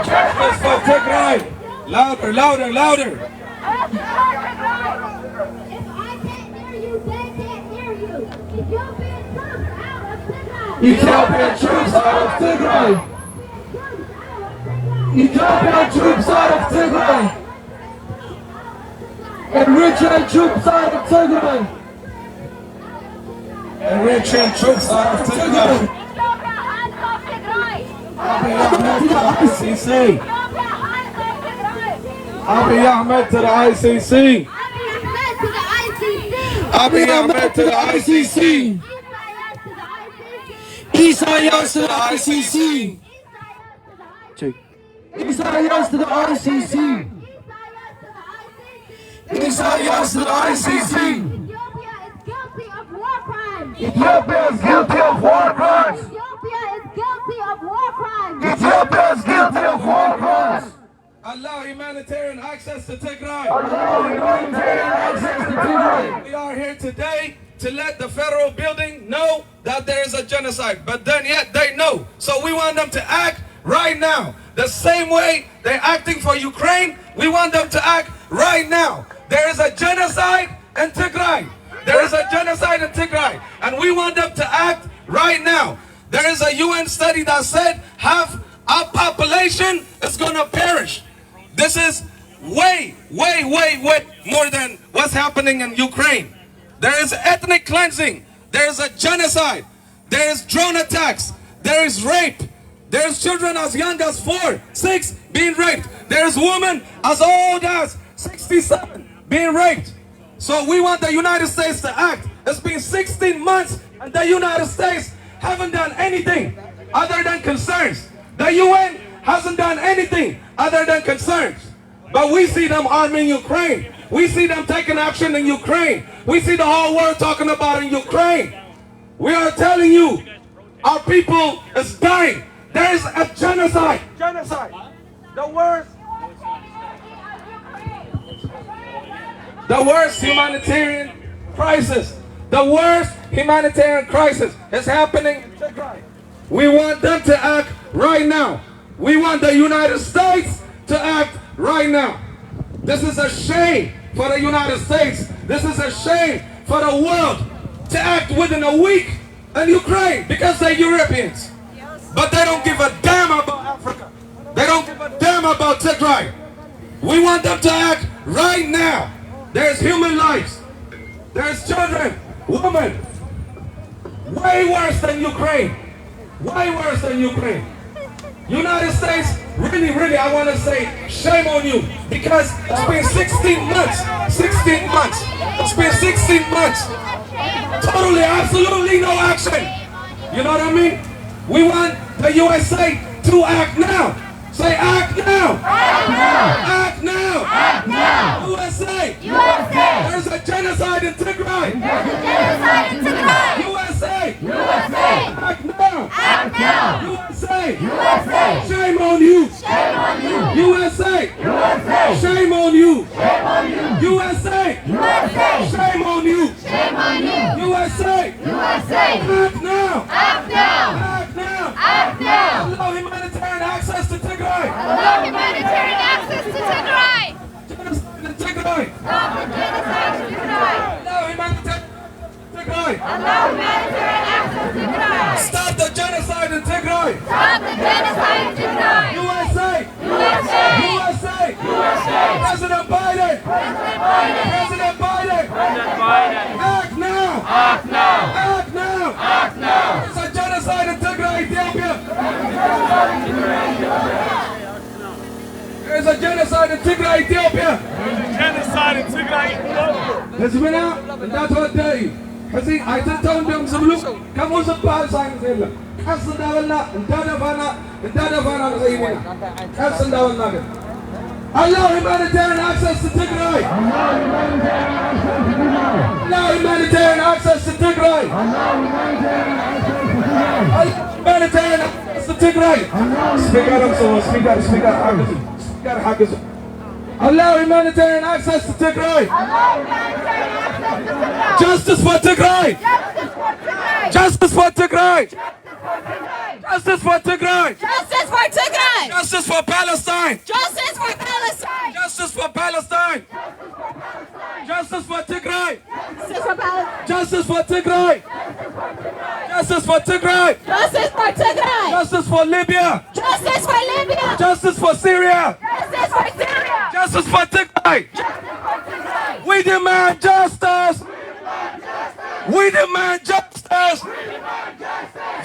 [SPEAKER 1] Justice for Tigray. Louder, louder, louder.
[SPEAKER 4] If I can't hear you, they can't hear you. Ethiopian troops out of Tigray.
[SPEAKER 7] Ethiopian troops out of Tigray. Eritrean troops out of Tigray.
[SPEAKER 1] Eritrean troops out of Tigray.
[SPEAKER 4] Ethiopia hands off Tigray.
[SPEAKER 1] Abiy Ahmed to the ICC.
[SPEAKER 4] Ethiopia hands off Tigray.
[SPEAKER 1] Abiy Ahmed to the ICC.
[SPEAKER 4] Abiy Ahmed to the ICC.
[SPEAKER 1] Abiy Ahmed to the ICC.
[SPEAKER 7] Isaias to the ICC. Isaias to the ICC.
[SPEAKER 1] Isaias to the ICC.
[SPEAKER 4] Ethiopia is guilty of war crimes.
[SPEAKER 7] Ethiopia is guilty of war crimes.
[SPEAKER 4] Ethiopia is guilty of war crimes.
[SPEAKER 7] Ethiopia is guilty of war crimes.
[SPEAKER 1] Allow humanitarian access to Tigray.
[SPEAKER 7] Allow humanitarian access to Tigray.
[SPEAKER 1] We are here today to let the federal building know that there is a genocide, but then yet they know. So we want them to act right now. The same way they're acting for Ukraine, we want them to act right now. There is a genocide in Tigray. There is a genocide in Tigray, and we want them to act right now. There is a UN study that said half our population is going to perish. This is way more than what's happening in Ukraine. There is ethnic cleansing. There is a genocide. There is drone attacks. There is rape. There is children as young as 4, 6 being raped. There is women as old as 67 being raped. So we want the United States to act. It's been 16 months and the United States haven't done anything other than concerns. The UN hasn't done anything other than concerns. But we see them arming Ukraine. We see them taking action in Ukraine. We see the whole world talking about in Ukraine. We are telling you, our people is dying. There is a genocide. Genocide. The worst humanitarian crisis. The worst humanitarian crisis is happening in Tigray. We want them to act right now. We want the United States to act right now. This is a shame for the United States. This is a shame for the world to act within a week in Ukraine because they're Europeans. But they don't give a damn about Africa. They don't give a damn about Tigray. We want them to act right now. There's human lives. There's children, women. Way worse than Ukraine. Way worse than Ukraine. United States, really, I want to say shame on you, because it's been 16 months. 16 months. It's been 16 months. Totally, absolutely no action. You know what I mean? We want the USA to act now. Say act now. Act now. Act now. Act now. USA. USA. There's a genocide in Tigray. There's a genocide in Tigray. USA. USA. Act now. Act now. USA. USA. Shame on you. Shame on you. USA. USA. Shame on you. Shame on you. USA. USA. Shame on you. Shame on you. USA. USA. Act now. Act now. Act now. Act now. Allow humanitarian access to Tigray.
[SPEAKER 6] Allow humanitarian access to Tigray.
[SPEAKER 1] Genocide in Tigray.
[SPEAKER 6] Stop the genocide in Tigray.
[SPEAKER 1] Allow humanitarian Tigray.
[SPEAKER 6] Allow humanitarian access to Tigray.
[SPEAKER 1] Stop the genocide in Tigray.
[SPEAKER 6] Stop the genocide in Tigray.
[SPEAKER 1] USA.
[SPEAKER 6] USA.
[SPEAKER 1] USA. USA. President Biden.
[SPEAKER 6] President Biden.
[SPEAKER 1] President Biden.
[SPEAKER 5] President Biden.
[SPEAKER 1] Act now.
[SPEAKER 5] Act now.
[SPEAKER 1] Act now.
[SPEAKER 5] Act now.
[SPEAKER 1] There's a genocide in Tigray, Ethiopia. There's a genocide in Tigray, Ethiopia.
[SPEAKER 5] Genocide in Tigray.
[SPEAKER 1] ህዝብና እንዳትወደዩ ሕዚ ኣይትንተው እንዲኦም ዝብሉ ከምኡ ዝበሃል ሳይንስ የለን። ቀስ እንዳበልና እንዳደፋና ንኸይድ ኢና። ቀስ እንዳበልና ግን Allow humanitarian access to Tigray. Allow humanitarian access to Tigray. Allow humanitarian access to Tigray. Speaker, حاجز. Allow humanitarian access to Tigray.
[SPEAKER 6] Allow humanitarian access to Tigray.
[SPEAKER 1] Justice for Tigray.
[SPEAKER 6] Justice for Tigray.
[SPEAKER 1] Justice for Tigray.
[SPEAKER 6] Justice for Tigray.
[SPEAKER 1] Justice for Palestine.
[SPEAKER 6] Justice for Palestine.
[SPEAKER 1] Justice for Palestine. Justice for Tigray.
[SPEAKER 6] Justice for Palestine.
[SPEAKER 1] Justice for Tigray. Justice for Tigray.
[SPEAKER 6] Justice for Tigray.
[SPEAKER 1] Justice for Libya.
[SPEAKER 6] Justice for Libya.
[SPEAKER 1] Justice for Syria.
[SPEAKER 6] Justice for Syria.
[SPEAKER 1] Justice for Tigray.
[SPEAKER 6] Justice for Tigray.
[SPEAKER 1] We demand justice. We demand justice.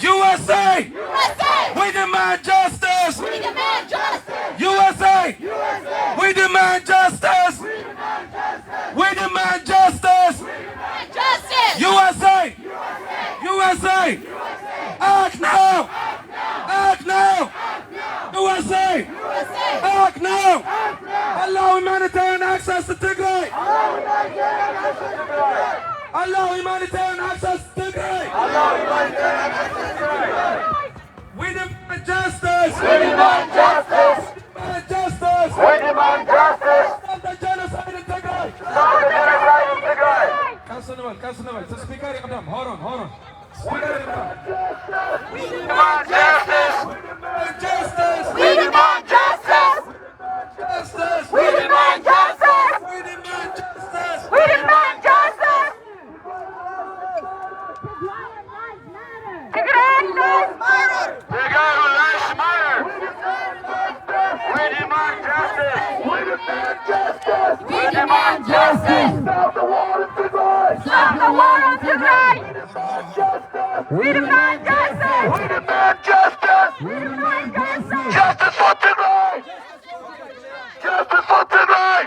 [SPEAKER 1] USA.
[SPEAKER 6] USA.
[SPEAKER 1] We demand justice.
[SPEAKER 6] We demand justice.
[SPEAKER 1] USA. We demand justice. We demand justice.
[SPEAKER 6] Justice.
[SPEAKER 1] USA. USA. Act now. Act now. USA. Act now. Allow humanitarian access to Tigray. Allow humanitarian access to Tigray. We demand justice.
[SPEAKER 7] We demand justice.
[SPEAKER 1] We demand justice.
[SPEAKER 7] We demand justice.
[SPEAKER 1] Stop the genocide in Tigray.
[SPEAKER 7] Stop the genocide in Tigray.
[SPEAKER 1] Councilman. The speaker يقدم. Hold on. Speaker يقدم.
[SPEAKER 7] We demand justice.
[SPEAKER 1] We demand justice.
[SPEAKER 6] We demand justice.
[SPEAKER 1] Justice.
[SPEAKER 6] We demand justice.
[SPEAKER 1] We demand justice.
[SPEAKER 6] We demand justice. Tigray lives matter.
[SPEAKER 7] Tegaru lives matter. We demand justice. We demand justice.
[SPEAKER 6] We demand justice.
[SPEAKER 7] Stop the war in Tigray.
[SPEAKER 6] Stop the war on Tigray.
[SPEAKER 7] We demand justice. We demand justice.
[SPEAKER 6] We demand justice.
[SPEAKER 7] Justice for Tigray. Justice for Tigray.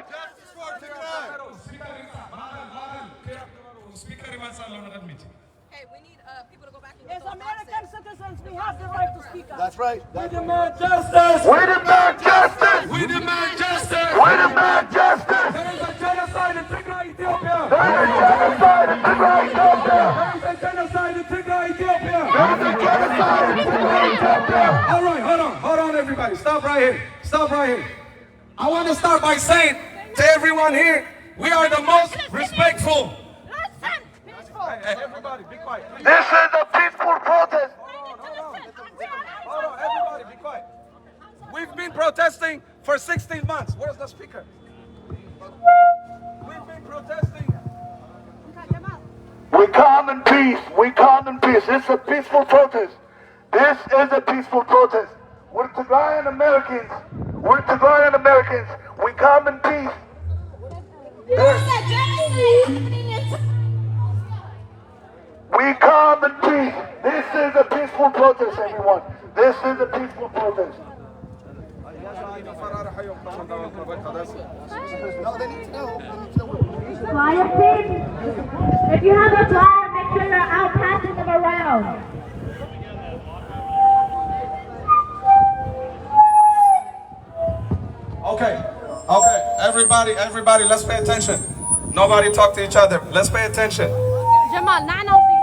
[SPEAKER 8] Hey, we need people to go back and get those
[SPEAKER 9] American citizens, we have the right to speak up.
[SPEAKER 7] That's right.
[SPEAKER 1] We demand justice.
[SPEAKER 7] We demand justice.
[SPEAKER 1] We demand justice.
[SPEAKER 7] We demand justice.
[SPEAKER 1] There is a genocide in Tigray, Ethiopia.
[SPEAKER 7] There is a genocide in Tigray, Ethiopia.
[SPEAKER 1] There is a genocide in Tigray, Ethiopia.
[SPEAKER 7] There is a genocide in Tigray, Ethiopia.
[SPEAKER 1] All right, hold on, everybody. Stop right here. I want to start by saying to everyone here, we are the most respectful.
[SPEAKER 6] Listen. Peaceful.
[SPEAKER 1] Hey, everybody, be quiet.
[SPEAKER 7] This is a peaceful protest.
[SPEAKER 1] Hold on, everybody, be quiet. We've been protesting for 16 months. Where's the speaker? We've been protesting.
[SPEAKER 7] We come in peace. We come in peace. It's a peaceful protest. This is a peaceful protest. We're Tigrayan Americans. We come in peace.
[SPEAKER 6] There's a genocide happening in
[SPEAKER 7] is a peaceful protest, everyone. This is a peaceful protest.
[SPEAKER 6] Flyer team, if you have a flyer, make sure you're out passing them around.
[SPEAKER 1] Okay, everybody, let's pay attention. Nobody talk to each other. Let's pay attention.
[SPEAKER 9] Jamal, نعنوزي.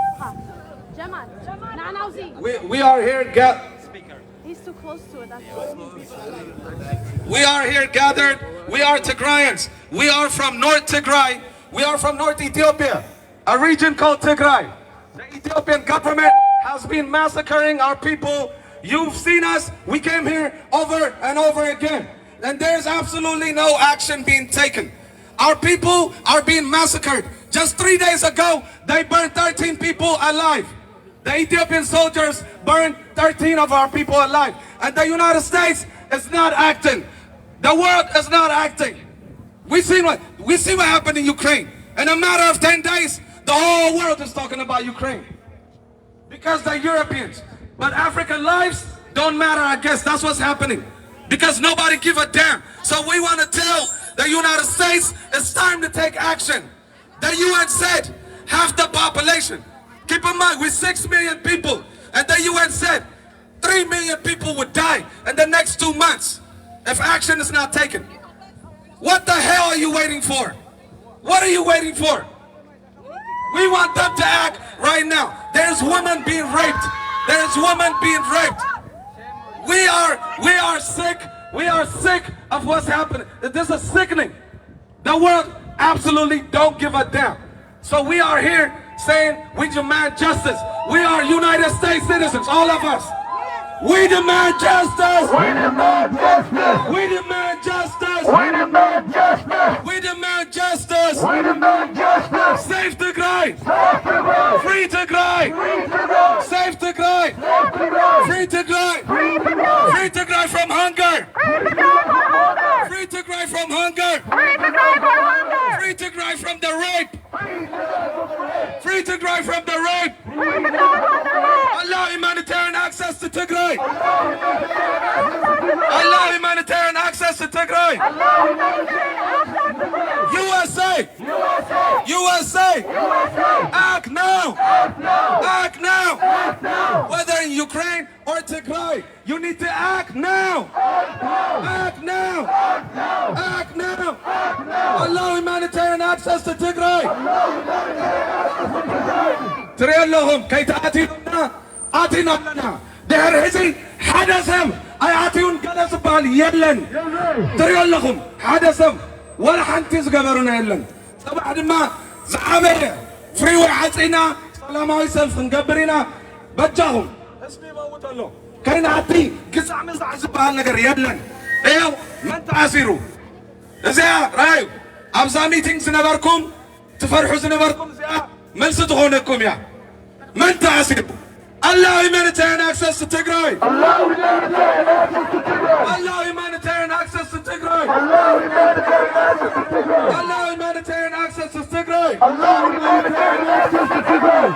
[SPEAKER 9] Jamal, نعنوزي.
[SPEAKER 1] We are here
[SPEAKER 9] He's too close to it.
[SPEAKER 1] We are here gathered. We are Tigrayans. We are from North Tigray. We are from North Ethiopia, a region called Tigray. The Ethiopian government has been massacring our people. You've seen us. We came here over and over again. And there's absolutely no action being taken. Our people are being massacred. Just 3 days ago, they burned 13 people alive. The Ethiopian soldiers burned 13 of our people alive. And the United States is not acting. The world is not acting. We see what happened in Ukraine. In a matter of 10 days, the whole world is talking about Ukraine. Because they're Europeans. But African lives don't matter, I guess. That's what's happening. Because nobody give a damn. So we want to tell the United States it's time to take action. The UN said half the population. Keep in mind, we're 6 million people. And the UN said 3 million people would die in the next 2 months if action is not taken. What the hell are you waiting for? What are you waiting for? We want them to act right now. There's women being raped. There's women being raped. We are sick. We are sick of what's happening. This is sickening. The world absolutely don't give a damn. So we are here saying we demand justice. We are United States citizens, all of us. We demand justice.
[SPEAKER 7] We demand justice.
[SPEAKER 1] We demand justice.
[SPEAKER 7] We demand justice.
[SPEAKER 1] We demand justice.
[SPEAKER 7] We demand justice.
[SPEAKER 1] Save Tigray.
[SPEAKER 7] Save Tigray.
[SPEAKER 1] Free Tigray.
[SPEAKER 7] Free Tigray.
[SPEAKER 1] Save Tigray.
[SPEAKER 7] Save Tigray.
[SPEAKER 1] Free Tigray.
[SPEAKER 7] Free Tigray.
[SPEAKER 1] Free Tigray from hunger.
[SPEAKER 7] Free Tigray from
[SPEAKER 1] Free Tigray from hunger.
[SPEAKER 7] hunger. Free Tigray from hunger.
[SPEAKER 1] Free Tigray from the rape.
[SPEAKER 7] Free Tigray from the rape.
[SPEAKER 1] Free Tigray from the rape.
[SPEAKER 7] Free Tigray from the rape.
[SPEAKER 1] Allow humanitarian access to Tigray. Allow humanitarian access to Tigray. USA. USA. Act now. Act now. Whether in Ukraine or Tigray, you need to act now. Act now. Act now. Allow humanitarian access to Tigray. ترى لهم كي تأتينا آتينا لنا دهر هزي حدثهم أي آتيون جلس بال يلن ترى لهم حدثهم ولا حنتيز قبرنا يلن طبعا ما زعمه فريوي عزينا سلاموي سلف نقبرنا بجاهم اسمي موت له كاين عتي قصع مزع زبال نقر يلن ايو من تعسيروا زي رايو ابزا ميتينغ زنبركم تفرحوا زنبركم زي ملس تخونكم يا من تعسيروا Allow humanitarian access to Tigray.
[SPEAKER 7] Allow humanitarian access to Tigray.
[SPEAKER 1] Allow humanitarian access to Tigray.
[SPEAKER 7] Allow humanitarian access to Tigray.
[SPEAKER 1] Allow humanitarian access to Tigray.
[SPEAKER 7] Allow humanitarian access to Tigray.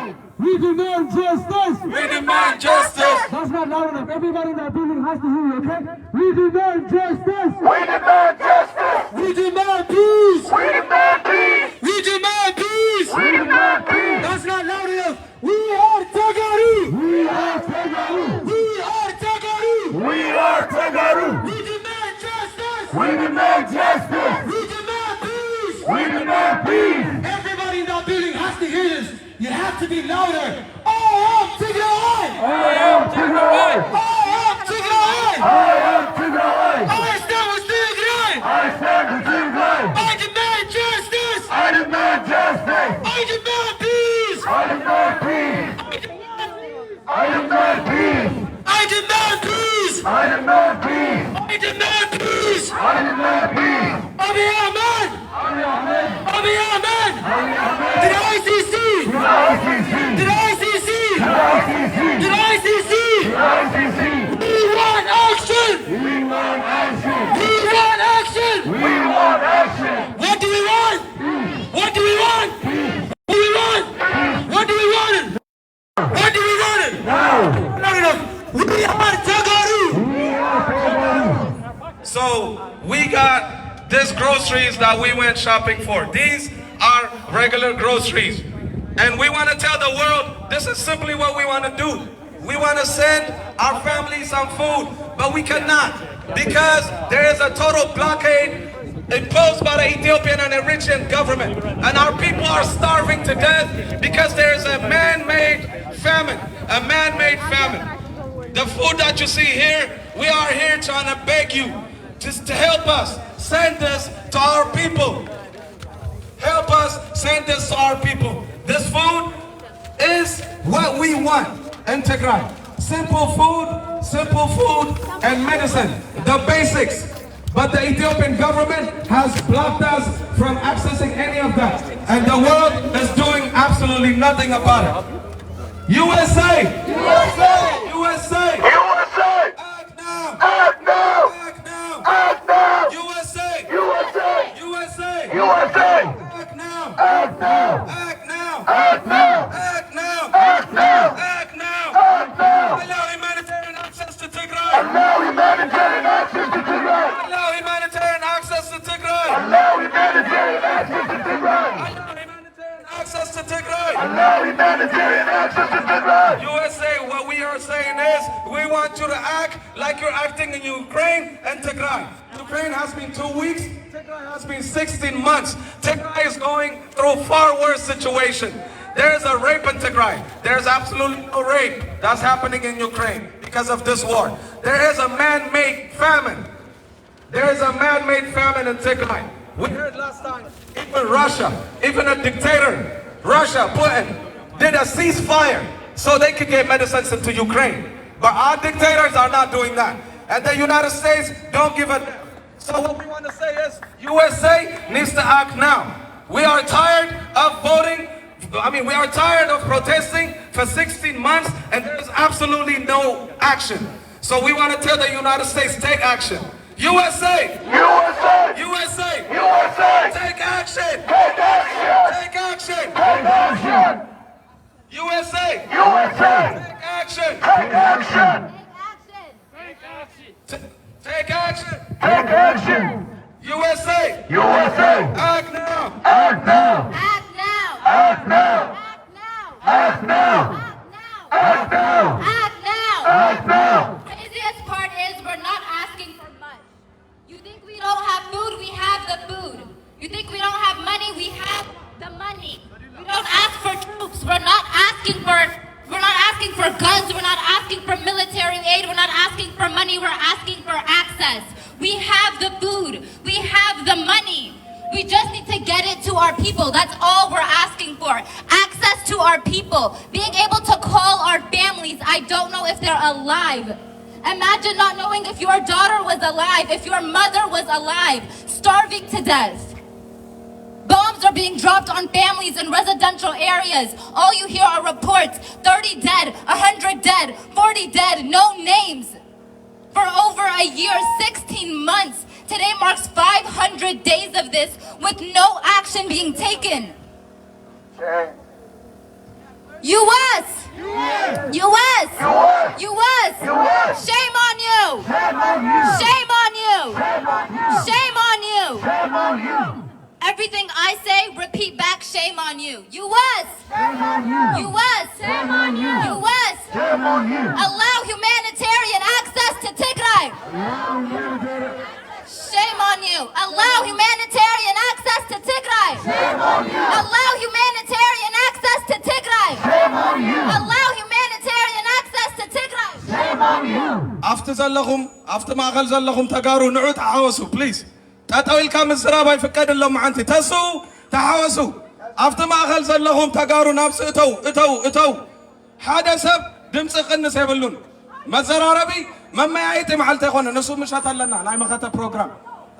[SPEAKER 9] We demand justice.
[SPEAKER 1] We demand justice.
[SPEAKER 9] That's not loud enough. Everybody in that building has to hear you, okay? We demand justice.
[SPEAKER 7] We demand justice.
[SPEAKER 9] We demand peace.
[SPEAKER 7] We demand peace.
[SPEAKER 9] We demand peace.
[SPEAKER 7] We demand peace.
[SPEAKER 9] That's not loud enough. We are Tegaru.
[SPEAKER 7] We are Tegaru.
[SPEAKER 9] We are Tegaru.
[SPEAKER 7] We are Tegaru.
[SPEAKER 9] We demand justice.
[SPEAKER 7] We demand justice.
[SPEAKER 9] We demand peace.
[SPEAKER 7] We demand peace.
[SPEAKER 9] Everybody in that building has to hear this. You have to be louder. I am Tigray.
[SPEAKER 7] I am Tigray.
[SPEAKER 9] I am Tigray.
[SPEAKER 7] I am Tigray.
[SPEAKER 9] I stand with Tigray.
[SPEAKER 7] I stand with Tigray.
[SPEAKER 9] I demand justice.
[SPEAKER 7] I demand justice.
[SPEAKER 9] I demand peace.
[SPEAKER 7] I demand peace. I demand peace.
[SPEAKER 9] I demand peace.
[SPEAKER 7] I demand peace.
[SPEAKER 9] I demand peace.
[SPEAKER 7] I demand peace.
[SPEAKER 9] Abiyaman. Abiyaman. To the ICC.
[SPEAKER 7] To the ICC.
[SPEAKER 9] To the ICC.
[SPEAKER 7] To the ICC.
[SPEAKER 9] To the ICC.
[SPEAKER 7] To the ICC.
[SPEAKER 9] We want action.
[SPEAKER 7] We want action.
[SPEAKER 9] We want action.
[SPEAKER 7] We want action.
[SPEAKER 9] What do we want? What do we want? What do we want? What do we want? What do we want?
[SPEAKER 7] Now.
[SPEAKER 1] So we got these groceries that we went shopping for. These are regular groceries. And we want to tell the world, this is simply what we want to do. We want to send our families some food, but we cannot because there is a total blockade imposed by the Ethiopian and Eritrean government. And our people are starving to death because there is a man-made famine. A man-made famine. The food that you see here, we are here trying to beg you just to help us. Send this to our people. Help us send this to our people. This food is what we want in Tigray. Simple food and medicine, the basics. But the Ethiopian government has blocked us from accessing any of that. And the world is doing absolutely nothing about it. USA! USA! USA!
[SPEAKER 7] USA!
[SPEAKER 1] Act now!
[SPEAKER 7] Act now!
[SPEAKER 1] Act now!
[SPEAKER 7] Act now!
[SPEAKER 1] USA!
[SPEAKER 7] USA!
[SPEAKER 1] USA!
[SPEAKER 7] USA!
[SPEAKER 1] Act now!
[SPEAKER 7] Act now!
[SPEAKER 1] Act now!
[SPEAKER 7] Act now!
[SPEAKER 1] Act now!
[SPEAKER 7] Act now!
[SPEAKER 1] Act now!
[SPEAKER 7] Act now!
[SPEAKER 1] Allow humanitarian access to Tigray!
[SPEAKER 7] Allow humanitarian access to Tigray!
[SPEAKER 1] Allow humanitarian access to Tigray!
[SPEAKER 7] Allow humanitarian access to Tigray!
[SPEAKER 1] Allow humanitarian access to Tigray!
[SPEAKER 7] Allow humanitarian access to Tigray!
[SPEAKER 1] USA, what we are saying is, we want you to act like you're acting in Ukraine and Tigray. Ukraine has been 2 weeks, Tigray has been 16 months. Tigray is going through a far worse situation. There is a rape in Tigray. There's absolutely no rape that's happening in Ukraine because of this war. There is a man-made famine. There is a man-made famine in Tigray. We heard last time, even Russia, even a dictator, Russia, Putin, did a ceasefire so they could get medicines into Ukraine. But our dictators are not doing that. And the United States don't give a damn. So what we want to say is, USA needs to act now. We are tired of voting. We are tired of protesting for 16 months and there's absolutely no action. So we want to tell the United States, take action. USA!
[SPEAKER 7] USA!
[SPEAKER 1] USA!
[SPEAKER 7] USA!
[SPEAKER 1] Take action!
[SPEAKER 7] Take action!
[SPEAKER 1] Take action!
[SPEAKER 7] Take action!
[SPEAKER 1] USA!
[SPEAKER 7] USA!
[SPEAKER 1] Take action!
[SPEAKER 7] Take action!
[SPEAKER 1] Take action!
[SPEAKER 7] Take action!
[SPEAKER 1] USA!
[SPEAKER 7] USA!
[SPEAKER 1] Act now!
[SPEAKER 7] Act now!
[SPEAKER 6] Act now!
[SPEAKER 7] Act now!
[SPEAKER 6] Act now!
[SPEAKER 7] Act now!
[SPEAKER 6] Act now!
[SPEAKER 7] Act now!
[SPEAKER 6] Craziest part is we're not asking for much. You think we don't have food? We have the food. You think we don't have money? We have the money. We don't ask for troops. We're not asking for guns. We're not asking for military aid. We're not asking for money. We're asking for access. We have the food. We have the money. We just need to get it to our people. That's all we're asking for. Access to our people. Being able to call our families. I don't know if they're alive. Imagine not knowing if your daughter was alive, if your mother was alive, starving to death. Bombs are being dropped on families in residential areas. All you hear are reports. 30 dead, 100 dead, 40 dead, no names. For over a year, 16 months. Today marks 500 days of this with no action being taken. US! US! Shame on you! Shame on you! Shame on you!
[SPEAKER 7] Shame on you!
[SPEAKER 6] Everything I say, repeat back, shame on you. US!
[SPEAKER 7] Shame on you!
[SPEAKER 6] US!
[SPEAKER 7] Shame on you!
[SPEAKER 6] US!
[SPEAKER 7] Shame on you!
[SPEAKER 6] Allow humanitarian access to Tigray! Shame on you! Allow humanitarian access to Tigray!
[SPEAKER 7] Shame on you!
[SPEAKER 6] Allow humanitarian access to Tigray!
[SPEAKER 7] Shame on you!
[SPEAKER 6] Allow humanitarian access to Tigray!
[SPEAKER 7] Shame on you!
[SPEAKER 1] after ማእኸል ዘለኹም ተጋሩ ንዑ ተሓወሱ ፕሊዝ ተጠዊልካ ምዝራብ ኣይፍቀድሎም ማዓንቲ ተሱ ተሓወሱ ኣብቲ ማእኸል ዘለኹም ተጋሩ ናብዚ እተው ሓደ ሰብ ድምፂ ቅንስ የብሉን መዘራረቢ መመያየጢ መዓልቲ ኣይኮነ ንሱ ምሸት ኣለና ናይ መኸተ ፕሮግራም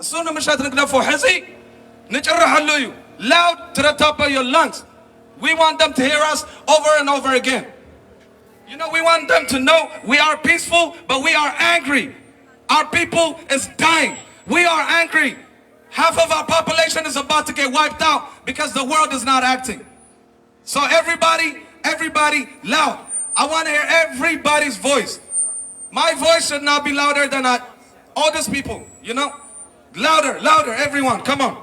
[SPEAKER 1] እሱ ንምሸት ንግደፎ ሕዚ ንጭርሐሉ እዩ loud to the top of your lungs. We want them to hear us over and over again. You know, we want them to know we are peaceful, but we are angry. Our people is dying. We are angry. Half of our population is about to get wiped out because the world is not acting. So everybody loud. I want to hear everybody's voice. My voice should not be louder than all these people, you know? Louder, louder, everyone, come on.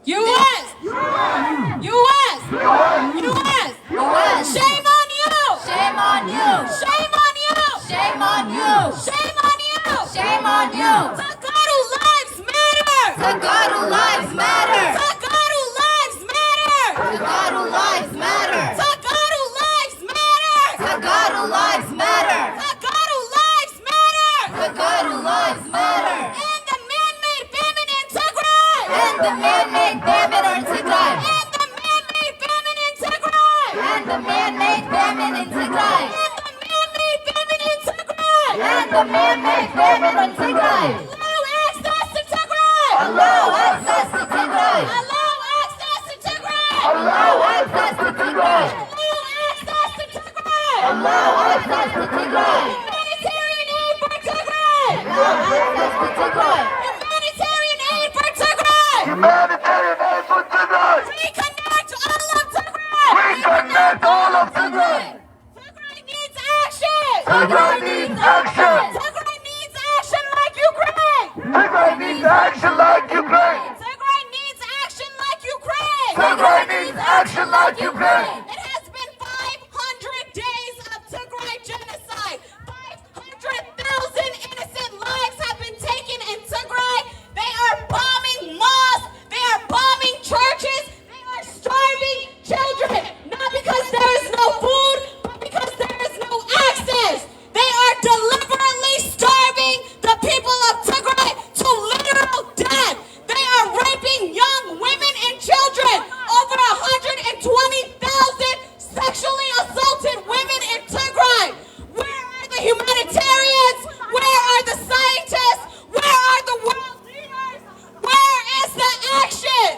[SPEAKER 6] U.S. U.S. U.S. Shame on you. Shame on you. Shame on you. Shame on you. Shame on you. Shame on you. Tegaru lives matter. Tegaru lives matter. Tegaru lives matter. Tegaru lives matter. Tegaru lives matter. Tegaru lives matter. Tegaru lives matter. Tegaru lives matter. And the man-made famine in Tigray. And the man-made famine in Tigray. And the man-made famine in Tigray. And the man-made famine in Tigray. And the man-made famine in Tigray. Allow access to Tigray. Allow access to Tigray. Allow access to Tigray. Allow access to Tigray. Allow access to Tigray. Humanitarian aid for Tigray. Allow access to Tigray. Humanitarian aid for Tigray.
[SPEAKER 7] Humanitarian aid for Tigray.
[SPEAKER 6] Reconnect all of Tigray.
[SPEAKER 7] Reconnect all of Tigray.
[SPEAKER 6] Tigray needs action.
[SPEAKER 7] Tigray needs action.
[SPEAKER 6] Tigray needs action like Ukraine.
[SPEAKER 7] Tigray needs action like Ukraine.
[SPEAKER 6] Tigray needs action like Ukraine.
[SPEAKER 7] Tigray needs action like Ukraine.
[SPEAKER 6] It has been 500 days of Tigray genocide. 500,000 innocent lives have been taken in Tigray. They are bombing mosques. They are bombing churches. They are starving children. Not because there is no food, but because there is no access. They are deliberately starving the people of Tigray to literal death. They are raping young women and children. Over 120,000 sexually assaulted women in Tigray. Where are the humanitarians? Where are the scientists? Where are the world leaders? Where is the action?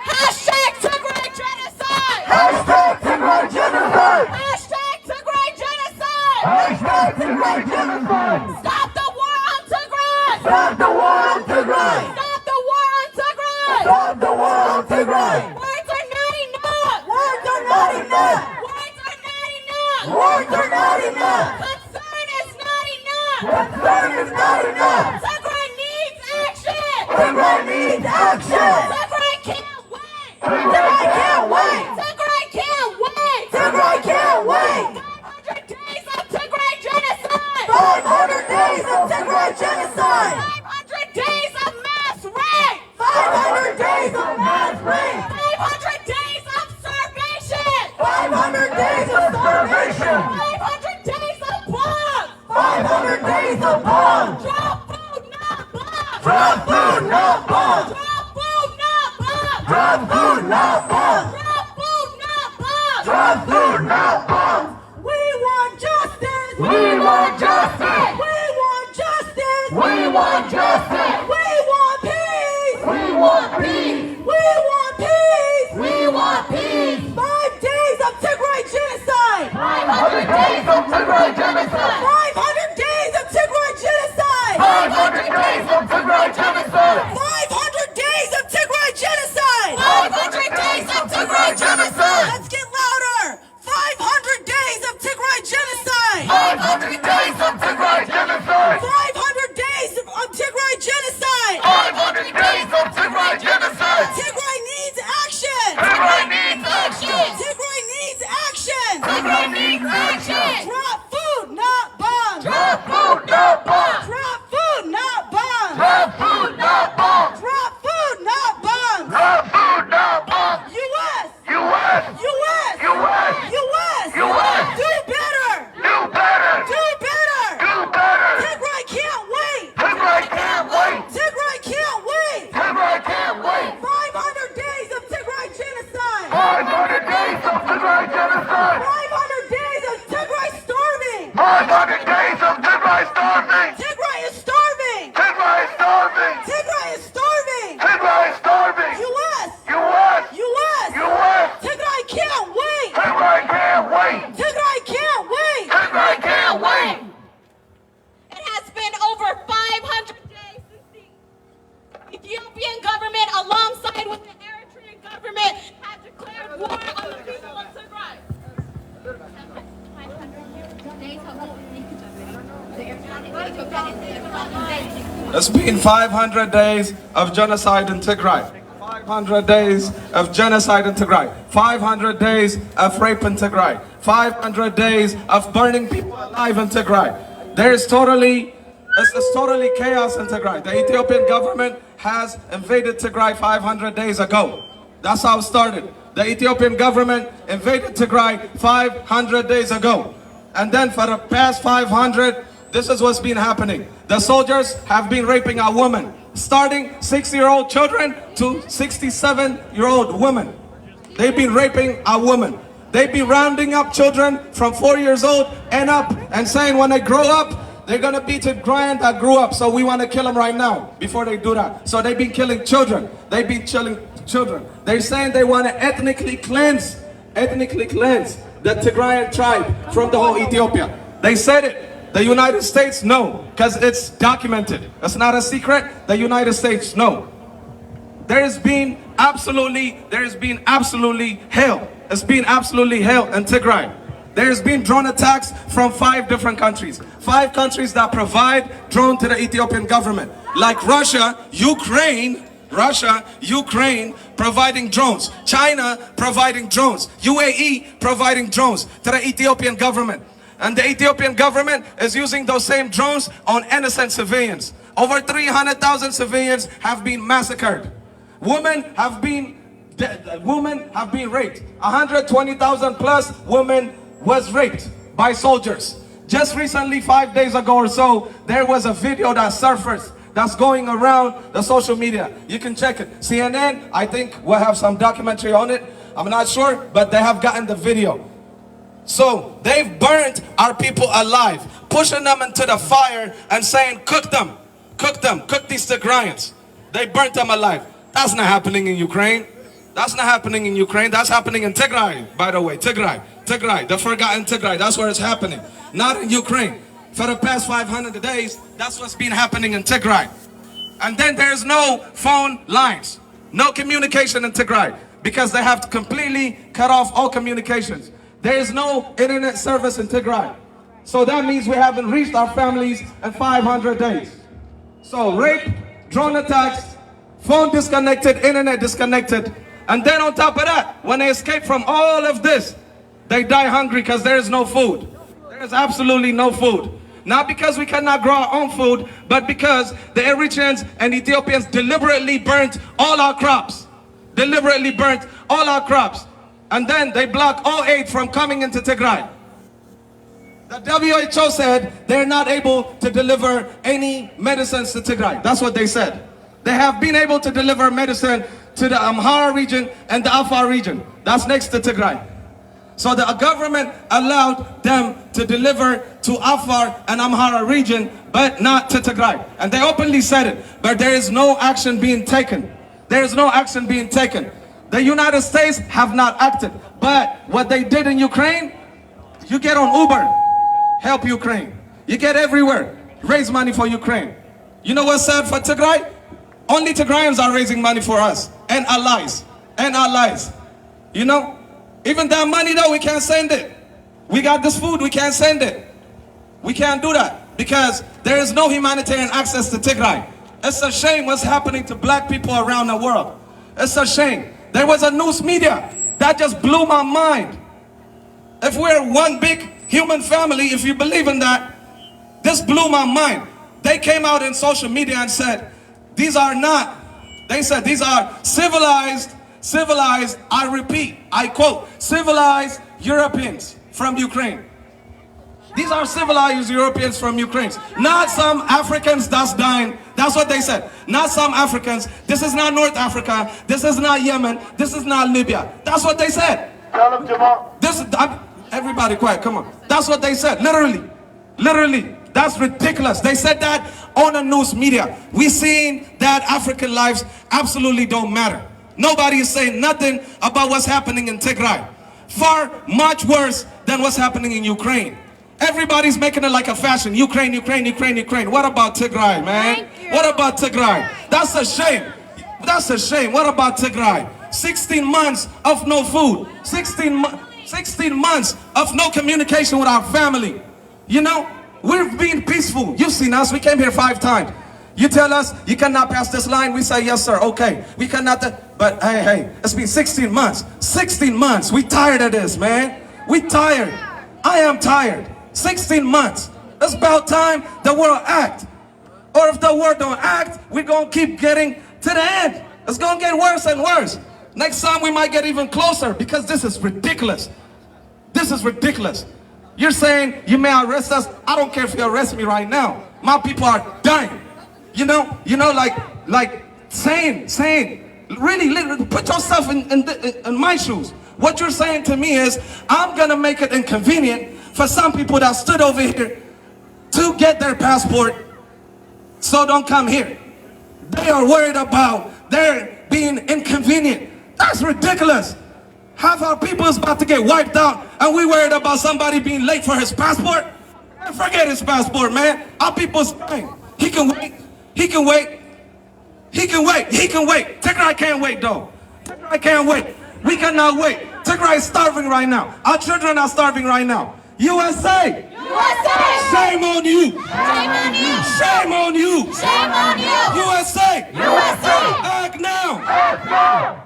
[SPEAKER 6] Hashtag Tigray genocide.
[SPEAKER 7] Hashtag Tigray genocide.
[SPEAKER 6] Hashtag Tigray genocide.
[SPEAKER 7] Hashtag Tigray genocide.
[SPEAKER 6] Stop the war on Tigray.
[SPEAKER 7] Stop the war on Tigray.
[SPEAKER 6] Stop the war on Tigray.
[SPEAKER 7] Stop the war on Tigray.
[SPEAKER 6] Words are not enough.
[SPEAKER 7] Words are not enough.
[SPEAKER 6] Words are not enough.
[SPEAKER 7] Words are not enough.
[SPEAKER 6] Concern is not enough.
[SPEAKER 7] Concern is not enough.
[SPEAKER 6] Tigray needs action.
[SPEAKER 7] Tigray needs action.
[SPEAKER 6] Tigray can't wait.
[SPEAKER 7] Tigray can't wait.
[SPEAKER 6] Tigray can't wait.
[SPEAKER 7] Tigray can't wait.
[SPEAKER 6] 500 days of Tigray genocide.
[SPEAKER 7] 500 days of Tigray genocide.
[SPEAKER 6] 500 days of mass rape.
[SPEAKER 7] 500 days of mass rape.
[SPEAKER 6] 500 days of starvation.
[SPEAKER 7] 500 days of starvation.
[SPEAKER 6] 500 days of bombs.
[SPEAKER 7] 500 days of bombs.
[SPEAKER 6] Drop food, not bombs.
[SPEAKER 7] Drop food, not bombs.
[SPEAKER 6] Drop food, not bombs.
[SPEAKER 7] Drop food, not bombs.
[SPEAKER 6] Drop food, not bombs.
[SPEAKER 7] Drop food, not bombs.
[SPEAKER 6] We want justice.
[SPEAKER 7] We want justice.
[SPEAKER 6] We want justice.
[SPEAKER 7] We want justice.
[SPEAKER 6] We want peace.
[SPEAKER 7] We want peace.
[SPEAKER 6] We want peace.
[SPEAKER 7] We want peace.
[SPEAKER 6] 5 days of Tigray genocide.
[SPEAKER 7] 500 days of Tigray genocide.
[SPEAKER 6] 500 days of Tigray genocide.
[SPEAKER 7] 500 days of Tigray genocide.
[SPEAKER 6] 500 days of Tigray genocide.
[SPEAKER 7] 500 days of Tigray genocide.
[SPEAKER 6] Let's get louder. 500 days of Tigray genocide.
[SPEAKER 7] 500 days of Tigray genocide.
[SPEAKER 6] 500 days of Tigray genocide.
[SPEAKER 7] 500 days of Tigray genocide.
[SPEAKER 6] Tigray needs action.
[SPEAKER 7] Tigray needs action.
[SPEAKER 6] Tigray needs action.
[SPEAKER 7] Tigray needs action.
[SPEAKER 6] Drop food, not bombs.
[SPEAKER 7] Drop food, not bombs.
[SPEAKER 6] Drop food, not bombs.
[SPEAKER 7] Drop food, not bombs.
[SPEAKER 6] Drop food, not bombs.
[SPEAKER 7] Drop food, not bombs.
[SPEAKER 6] U.S.
[SPEAKER 7] U.S.
[SPEAKER 6] U.S.
[SPEAKER 7] U.S.
[SPEAKER 6] U.S.
[SPEAKER 7] U.S.
[SPEAKER 6] Do better.
[SPEAKER 7] Do better.
[SPEAKER 6] Do better.
[SPEAKER 7] Do better.
[SPEAKER 6] Tigray can't wait.
[SPEAKER 7] Tigray can't wait.
[SPEAKER 6] Tigray can't wait.
[SPEAKER 7] Tigray can't wait.
[SPEAKER 6] 500 days of Tigray genocide.
[SPEAKER 7] 500 days of Tigray genocide.
[SPEAKER 6] 500 days of Tigray starving.
[SPEAKER 7] 500 days of Tigray starving.
[SPEAKER 6] Tigray is starving.
[SPEAKER 7] Tigray is starving.
[SPEAKER 6] Tigray is starving.
[SPEAKER 7] Tigray is starving.
[SPEAKER 6] U.S.
[SPEAKER 7] U.S.
[SPEAKER 6] U.S.
[SPEAKER 7] U.S.
[SPEAKER 6] Tigray can't wait.
[SPEAKER 7] Tigray can't wait.
[SPEAKER 6] Tigray can't wait.
[SPEAKER 7] Tigray can't wait.
[SPEAKER 6] It has been over 500 days since the Ethiopian government, alongside with the Eritrean government, have declared war on the people of Tigray. 500 days.
[SPEAKER 1] It's been 500 days of genocide in Tigray. 500 days of genocide in Tigray. 500 days of rape in Tigray. 500 days of burning people alive in Tigray. It's totally chaos in Tigray. The Ethiopian government has invaded Tigray 500 days ago. That's how it started. The Ethiopian government invaded Tigray 500 days ago. And then for the past 500, this is what's been happening. The soldiers have been raping our women, starting 6-year-old children to 67-year-old women. They've been raping our women. They've been rounding up children from 4 years old and up and saying when they grow up, they're gonna be Tigrayan that grew up, so we wanna kill them right now before they do that. So they've been killing children. They've been killing children. They're saying they wanna ethnically cleanse the Tigrayan tribe from the whole Ethiopia. They said it. The United States, no, because it's documented. It's not a secret. The United States, no. There has been absolutely hell. It's been absolutely hell in Tigray. There's been drone attacks from 5 different countries. 5 countries that provide drone to the Ethiopian government. Like Russia, Ukraine providing drones. China providing drones. UAE providing drones to the Ethiopian government. And the Ethiopian government is using those same drones on innocent civilians. Over 300,000 civilians have been massacred. Women have been raped. 120,000 plus women was raped by soldiers. Just recently, 5 days ago or so, there was a video that surfaced that's going around the social media. You can check it. CNN, I think, will have some documentary on it. I'm not sure, but they have gotten the video. So they've burnt our people alive, pushing them into the fire and saying, cook them, cook these Tigrayans. They burnt them alive. That's not happening in Ukraine. That's not happening in Ukraine. That's happening in Tigray, by the way. Tigray, the forgotten Tigray. That's where it's happening. Not in Ukraine. For the past 500 days, that's what's been happening in Tigray. And then there's no phone lines, no communication in Tigray, because they have completely cut off all communications. There is no internet service in Tigray. So that means we haven't reached our families in 500 days. So rape, drone attacks, phone disconnected, internet disconnected. And then on top of that, when they escape from all of this, they die hungry because there is no food. There is absolutely no food. Not because we cannot grow our own food, but because the Eritreans and Ethiopians deliberately burnt all our crops. Deliberately burnt all our crops. And then they block all aid from coming into Tigray. The WHO said they're not able to deliver any medicines to Tigray. That's what they said. They have been able to deliver medicine to the Amhara region and the Afar region. That's next to Tigray. So the government allowed them to deliver to Afar and Amhara region, but not to Tigray. And they openly said it, but there is no action being taken. There is no action being taken. The United States have not acted. But what they did in Ukraine, you get on Uber, help Ukraine. You get everywhere, raise money for Ukraine. You know what's sad for Tigray? Only Tigrayans are raising money for us and allies. You know, even that money though, we can't send it. We got this food, we can't send it. We can't do that because there is no humanitarian access to Tigray. It's a shame what's happening to black people around the world. It's a shame. There was a news media that just blew my mind. If we're one big human family, if you believe in that, this blew my mind. They came out in social media and said, these are civilized, I repeat, I quote, civilized Europeans from Ukraine. These are civilized Europeans from Ukraine. Not some Africans that's dying. That's what they said. Not some Africans. This is not North Africa. This is not Yemen. This is not Libya. That's what they said.
[SPEAKER 7] Tell them, Jamal.
[SPEAKER 1] Everybody quiet, come on. That's what they said, literally. That's ridiculous. They said that on the news media. We seen that African lives absolutely don't matter. Nobody is saying nothing about what's happening in Tigray. Far much worse than what's happening in Ukraine. Everybody's making it like a fashion. Ukraine. What about Tigray, man? What about Tigray? That's a shame. What about Tigray? 16 months of no food. 16 months of no communication with our family. You know, we've been peaceful. You've seen us. We came here 5 times. You tell us you cannot pass this line, we say yes sir, okay. We cannot, but hey, it's been 16 months. 16 months, we tired of this, man. We tired. I am tired. 16 months. It's about time the world act. Or if the world don't act, we're gonna keep getting to the end. It's gonna get worse and worse. Next time we might get even closer because this is ridiculous. This is ridiculous. You're saying you may arrest us. I don't care if you arrest me right now. My people are dying. You know, like saying, really, put yourself in my shoes. What you're saying to me is, I'm gonna make it inconvenient for some people that stood over here to get their passport, so don't come here. They are worried about their being inconvenient. That's ridiculous. Half our people is about to get wiped out, and we worried about somebody being late for his passport? Forget his passport, man. Our people's dying. He can wait. He can wait. He can wait. He can wait. Tigray can't wait, though. Tigray can't wait. We cannot wait. Tigray is starving right now. Our children are starving right now. USA!
[SPEAKER 6] USA!
[SPEAKER 1] Shame on you!
[SPEAKER 6] Shame on you!
[SPEAKER 1] Shame on you!
[SPEAKER 6] Shame on you!
[SPEAKER 1] USA!
[SPEAKER 6] USA!
[SPEAKER 1] Act now!
[SPEAKER 7] Act now!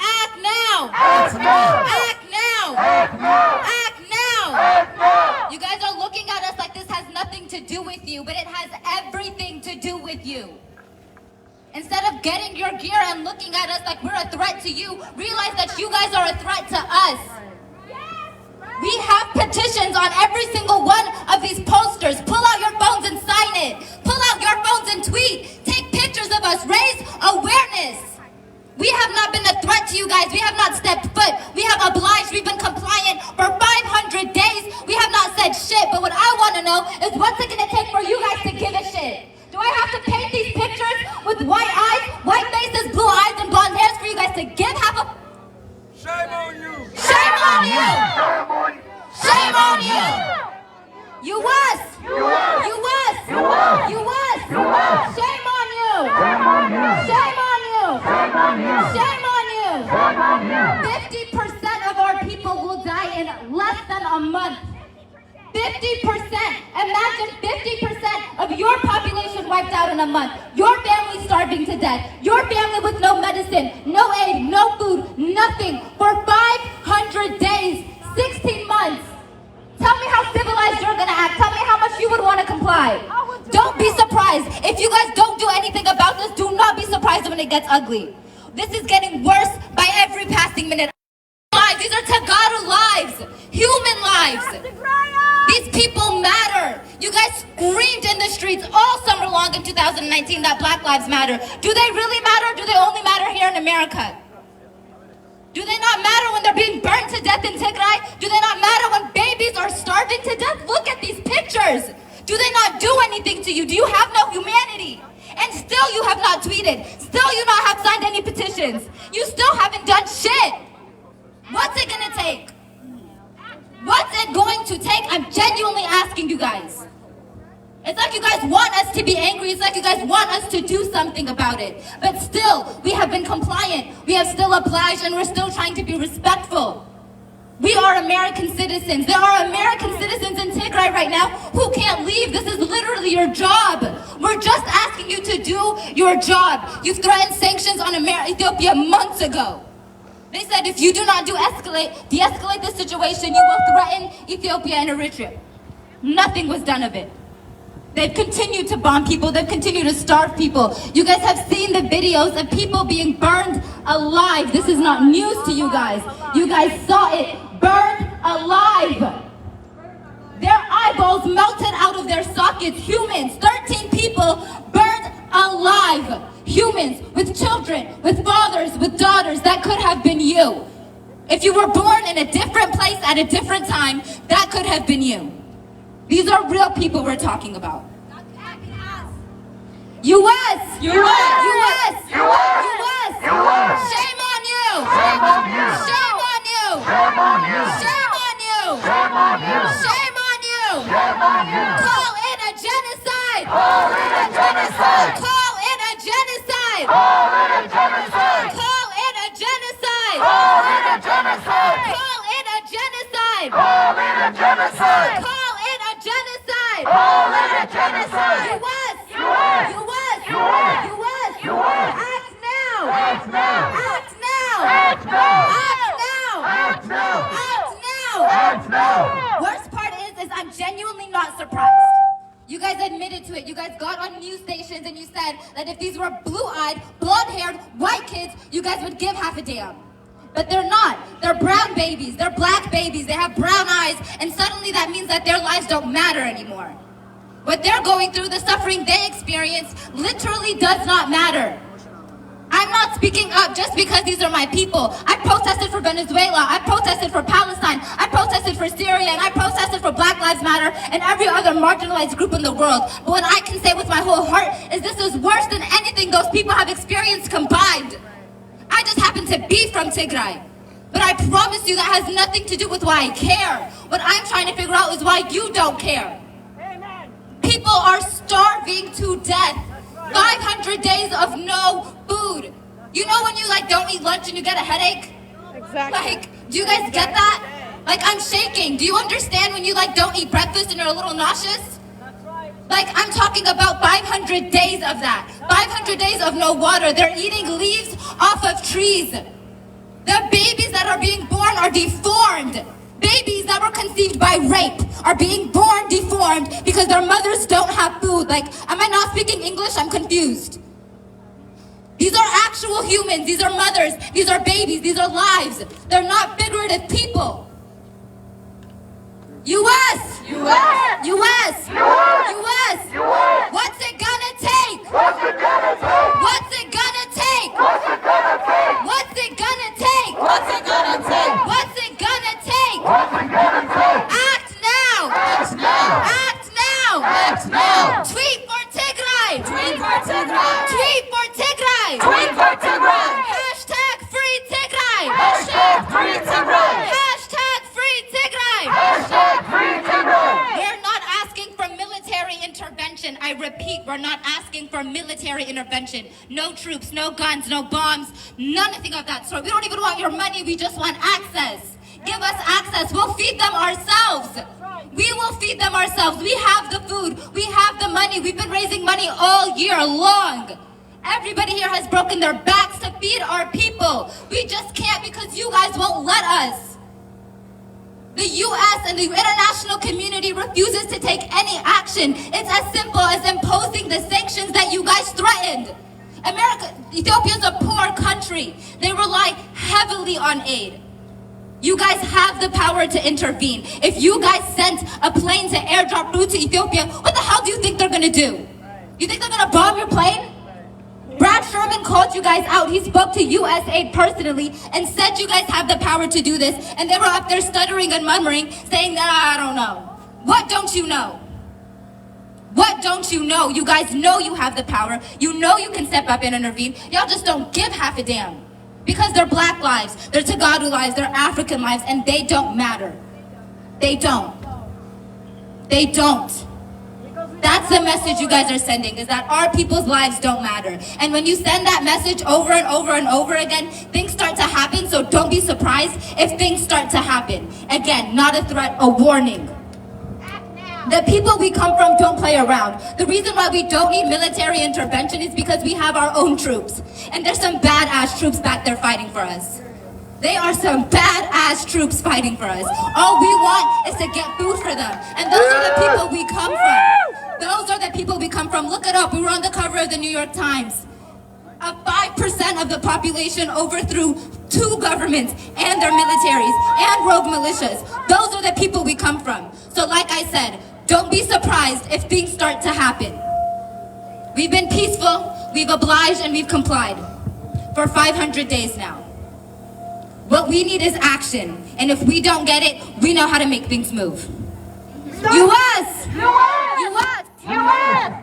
[SPEAKER 6] Act now!
[SPEAKER 7] Act now!
[SPEAKER 6] Act now!
[SPEAKER 7] Act now!
[SPEAKER 6] Act now!
[SPEAKER 7] Act now!
[SPEAKER 6] You guys are looking at us like this has nothing to do with you, but it has everything to do with you. Instead of getting your gear and looking at us like we're a threat to you, realize that you guys are a threat to us. We have petitions on every single one of these posters. Pull out your phones and sign it. Pull out your phones and tweet. Take pictures of us. Raise awareness. We have not been a threat to you guys. We have not stepped foot. We have obliged. We've been compliant for 500 days. We have not said shit. But what I want to know is what's it going to take for you guys to give a shit? Do I have to paint these pictures with white eyes, white faces, blue eyes, and blonde hairs for you guys to give half a...
[SPEAKER 1] Shame on you!
[SPEAKER 6] Shame on you! Shame on you! You was!
[SPEAKER 7] You was!
[SPEAKER 6] You was!
[SPEAKER 7] You was!
[SPEAKER 6] You was!
[SPEAKER 7] You was!
[SPEAKER 6] Shame on you!
[SPEAKER 7] Shame on you!
[SPEAKER 6] Shame on you!
[SPEAKER 7] Shame on you!
[SPEAKER 6] Shame on you!
[SPEAKER 7] Shame on you!
[SPEAKER 6] 50% of our people will die in less than a month. 50%! Imagine 50% of your population wiped out in a month. Your family starving to death. Your family with no medicine, no aid, no food, nothing for 500 days, 16 months. Tell me how civilized you're gonna act. Tell me how much you would want to comply. Don't be surprised. If you guys don't do anything about this, do not be surprised when it gets ugly. This is getting worse by every passing minute. These are Tegaru lives, human lives. These people matter. You guys screamed in the streets all summer long in 2019 that Black Lives Matter. Do they really matter, or do they only matter here in America? Do they not matter when they're being burned to death in Tigray? Do they not matter when babies are starving to death? Look at these pictures. Do they not do anything to you? Do you have no humanity? And still you have not tweeted. Still you not have signed any petitions. You still haven't done shit. What's it gonna take? What's it going to take? I'm genuinely asking you guys. It's like you guys want us to be angry. It's like you guys want us to do something about it. But still, we have been compliant. We have still obliged, and we're still trying to be respectful. We are American citizens. There are American citizens in Tigray right now who can't leave. This is literally your job. We're just asking you to do your job. You threatened sanctions on Ethiopia months ago. They said if you do not de-escalate the situation, you will threaten Ethiopia and Eritrea. Nothing was done of it. They've continued to bomb people. They've continued to starve people. You guys have seen the videos of people being burned alive. This is not news to you guys. You guys saw it. Burned alive. Their eyeballs melted out of their sockets. Humans, 13 people burned alive. Humans with children, with fathers, with daughters. That could have been you. If you were born in a different place at a different time, that could have been you. These are real people we're talking about. US! US! Shame on you!
[SPEAKER 7] Shame on you!
[SPEAKER 6] Shame on you!
[SPEAKER 7] Shame on you!
[SPEAKER 6] Shame on you!
[SPEAKER 7] Shame on you!
[SPEAKER 6] Shame on you!
[SPEAKER 7] Shame on you!
[SPEAKER 6] Call in a genocide!
[SPEAKER 7] Call in a genocide!
[SPEAKER 6] Call in a genocide!
[SPEAKER 7] Call in a genocide!
[SPEAKER 6] Call in a genocide!
[SPEAKER 7] Call in a genocide!
[SPEAKER 6] Call in a genocide!
[SPEAKER 7] Call in a genocide!
[SPEAKER 6] Call in a genocide!
[SPEAKER 7] Call in a genocide!
[SPEAKER 6] US!
[SPEAKER 7] US!
[SPEAKER 6] US! Act now!
[SPEAKER 7] Act now!
[SPEAKER 6] Worst part is I'm genuinely not surprised. You guys admitted to it. You guys got on news stations and you said that if these were blue-eyed, blonde-haired, white kids, you guys would give half a damn. But they're not. They're brown babies. They're black babies. They have brown eyes. And suddenly that means that their lives don't matter anymore. What they're going through, the suffering they experience, literally does not matter. I'm not speaking up just because these are my people. I protested for Venezuela. I protested for Palestine. I protested for Syria. And I protested for Black Lives Matter and every other marginalized group in the world. But what I can say with my whole heart is this is worse than anything those people have experienced combined. I just happen to be from Tigray. But I promise you that has nothing to do with why I care. What I'm trying to figure out is why you don't care. People are starving to death. 500 days of no food. You know when you don't eat lunch and you get a headache? Exactly. Do you guys get that? I'm shaking. Do you understand when you don't eat breakfast and you're a little nauseous? I'm talking about 500 days of that. 500 days of no water. They're eating leaves off of trees. The babies that are being born are deformed. Babies that were conceived by rape are being born deformed because their mothers don't have food. Am I not speaking English? I'm confused. These are actual humans. These are mothers. These are babies. These are lives. They're not figurative people. US! US! US! US! What's it gonna take?
[SPEAKER 7] What's it gonna take?
[SPEAKER 6] What's it gonna take?
[SPEAKER 7] What's it gonna take?
[SPEAKER 6] What's it gonna take?
[SPEAKER 7] What's it gonna take?
[SPEAKER 6] What's it gonna take?
[SPEAKER 7] What's it gonna take?
[SPEAKER 6] Act now!
[SPEAKER 7] Act now!
[SPEAKER 6] Act now!
[SPEAKER 7] Act now!
[SPEAKER 6] Tweet for Tigray!
[SPEAKER 7] Tweet for Tigray!
[SPEAKER 6] Tweet for Tigray!
[SPEAKER 7] Tweet for Tigray!
[SPEAKER 6] Hashtag free Tigray!
[SPEAKER 7] Hashtag free Tigray!
[SPEAKER 6] Hashtag free Tigray!
[SPEAKER 7] Hashtag free Tigray!
[SPEAKER 6] We're not asking for military intervention. I repeat, we're not asking for military intervention. No troops, no guns, no bombs, nothing of that sort. We don't even want your money. We just want access. Give us access. We'll feed them ourselves. We will feed them ourselves. We have the food. We have the money. We've been raising money all year long. Everybody here has broken their backs to feed our people. We just can't because you guys won't let us. The US and the international community refuses to take any action. It's as simple as imposing the sanctions that you guys threatened. Ethiopia is a poor country. They rely heavily on aid. You guys have the power to intervene. If you guys sent a plane to airdrop food to Ethiopia, what the hell do you think they're gonna do? You think they're gonna bomb your plane? Brad Sherman called you guys out. He spoke to USAID personally and said you guys have the power to do this. And they were up there stuttering and murmuring, saying that I don't know. What don't you know? What don't you know? You guys know you have the power. You know you can step up and intervene. Y'all just don't give half a damn. Because they're Black lives, they're Tegaru lives, they're African lives, and they don't matter. They don't. They don't. That's the message you guys are sending, is that our people's lives don't matter. And when you send that message over and over and over again, things start to happen, so don't be surprised if things start to happen. Again, not a threat, a warning. The people we come from don't play around. The reason why we don't need military intervention is because we have our own troops. And there's some badass troops back there fighting for us. They are some badass troops fighting for us. All we want is to get food for them. And those are the people we come from. Those are the people we come from. Look it up. We were on the cover of the New York Times. 5% of the population overthrew 2 governments and their militaries and rogue militias. Those are the people we come from. So like I said, don't be surprised if things start to happen. We've been peaceful, we've obliged, and we've complied for 500 days now. What we need is action. And if we don't get it, we know how to make things move. US! US! US!
[SPEAKER 7] US!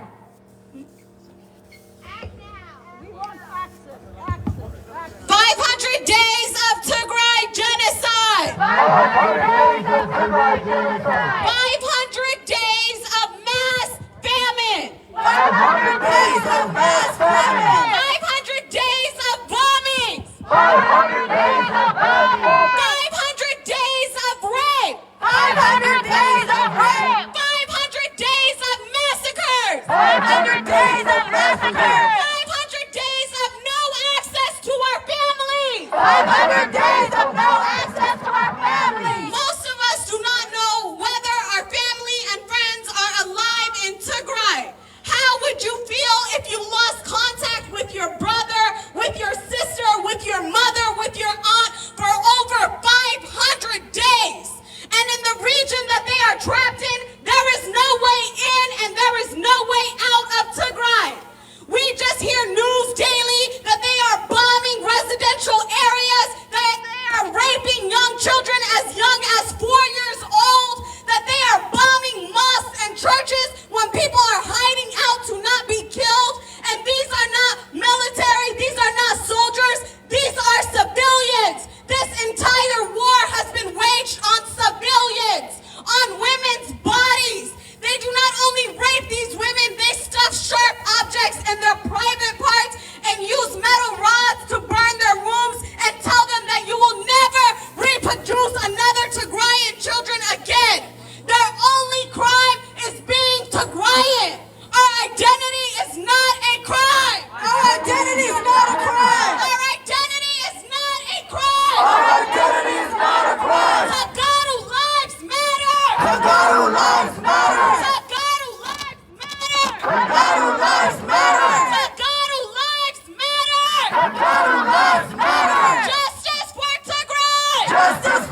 [SPEAKER 8] 500 days of Tigray genocide!
[SPEAKER 7] 500 days of Tigray genocide!
[SPEAKER 8] 500 days of mass famine!
[SPEAKER 7] 500 days of mass famine!
[SPEAKER 8] 500 days of bombings!
[SPEAKER 7] 500 days of bombing!
[SPEAKER 8] 500 days of rape!
[SPEAKER 7] 500 days of rape!
[SPEAKER 8] 500 days of massacres!
[SPEAKER 7] 500 days of massacres!
[SPEAKER 8] 500 days of no access to our families!
[SPEAKER 7] 500 days of no access to our families!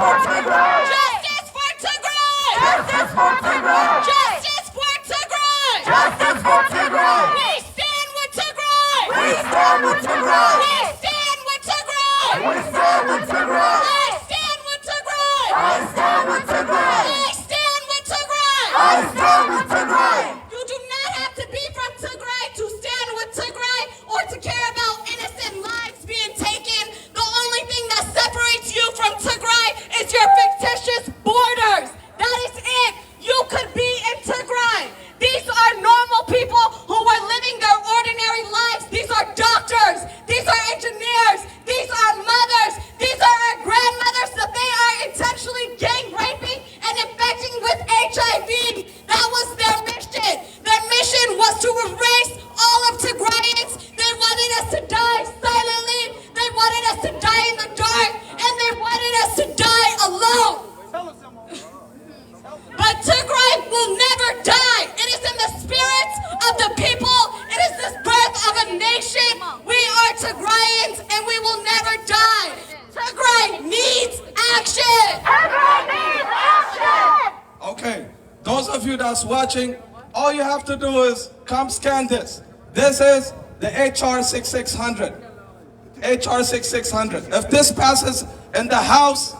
[SPEAKER 4] for Tigray!
[SPEAKER 6] Justice for Tigray!
[SPEAKER 4] Justice for Tigray!
[SPEAKER 6] Justice for Tigray!
[SPEAKER 4] Justice for Tigray!
[SPEAKER 6] We stand with Tigray!
[SPEAKER 4] We stand with Tigray!
[SPEAKER 6] We stand with Tigray!
[SPEAKER 4] We stand with Tigray!
[SPEAKER 6] I stand with Tigray!
[SPEAKER 4] I stand with Tigray!
[SPEAKER 6] I stand with Tigray!
[SPEAKER 4] I stand with Tigray!
[SPEAKER 6] You do not have to be from Tigray to stand with Tigray or to care about innocent lives being taken. The only thing that separates you from Tigray is your fictitious borders. That is it. You could be in Tigray. These are normal people who were living their ordinary lives. These are doctors. These are engineers. These are mothers. These are our grandmothers that they are intentionally gang raping and infecting with HIV. That was their mission. Their mission was to erase all of Tigrayans. They wanted us to die silently. They wanted us to die in the dark. And they wanted us to die alone. But Tigray will never die. It is in the spirits of the people. It is the birth of a nation. We are Tigrayans and we will never die. Tigray needs action.
[SPEAKER 4] Tigray needs action!
[SPEAKER 1] Okay, those of you that's watching, all you have to do is come scan this. This is the HR 6600. HR 6600. If this passes in the House,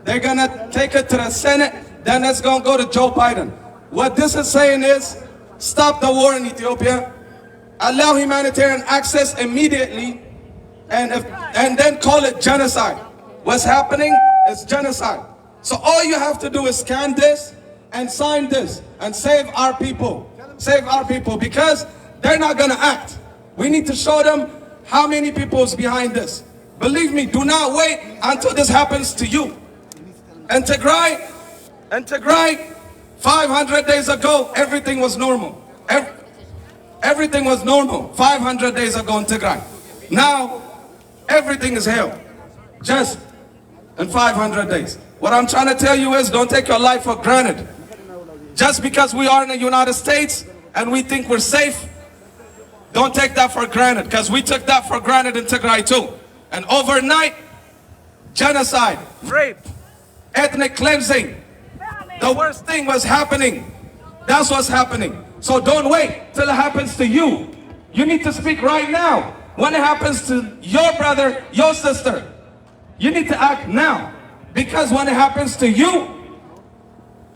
[SPEAKER 1] they're gonna take it to the Senate, then it's gonna go to Joe Biden. What this is saying is, stop the war in Ethiopia, allow humanitarian access immediately, and then call it genocide. What's happening is genocide. So all you have to do is scan this and sign this and save our people. Save our people, because they're not gonna act. We need to show them how many people is behind this. Believe me, do not wait until this happens to you. And Tigray, 500 days ago, everything was normal. Everything was normal 500 days ago in Tigray. Now, everything is hell. Just in 500 days. What I'm trying to tell you is, don't take your life for granted. Just because we are in the United States and we think we're safe, don't take that for granted, because we took that for granted in Tigray too. And overnight, genocide, rape, ethnic cleansing. The worst thing was happening. That's what's happening. So don't wait till it happens to you. You need to speak right now. When it happens to your brother, your sister, you need to act now. Because when it happens to you,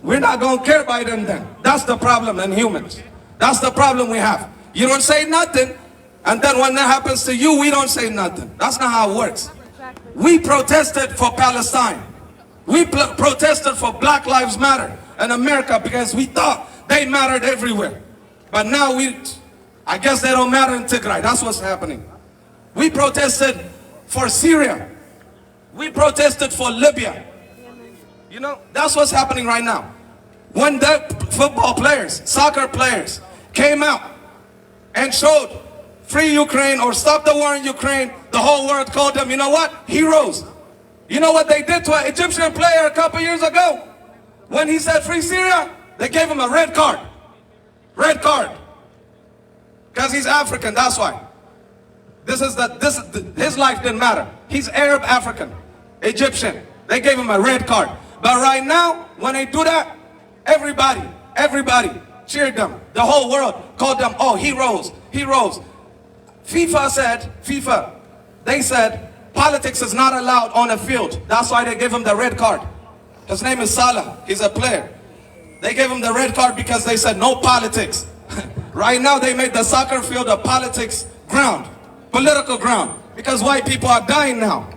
[SPEAKER 1] we're not going to care about them then. That's the problem in humans. That's the problem we have. You don't say nothing, and then when that happens to you, we don't say nothing. That's not how it works. We protested for Palestine. We protested for Black Lives Matter in America because we thought they mattered everywhere. But now I guess they don't matter in Tigray. That's what's happening. We protested for Syria. We protested for Libya. You know, that's what's happening right now. When the football players, soccer players came out and showed free Ukraine or stop the war in Ukraine, the whole world called them, you know what? Heroes. You know what they did to an Egyptian player a couple years ago? When he said free Syria, they gave him a red card. Red card. Because he's African, that's why. His life didn't matter. He's Arab African, Egyptian. They gave him a red card. But right now, when they do that, everybody cheered them. The whole world called them, oh, heroes, heroes. They said, politics is not allowed on the field. That's why they gave him the red card. His name is Salah. He's a player. They gave him the red card because they said no politics. Right now they made the soccer field a politics ground, political ground, because white people are dying now.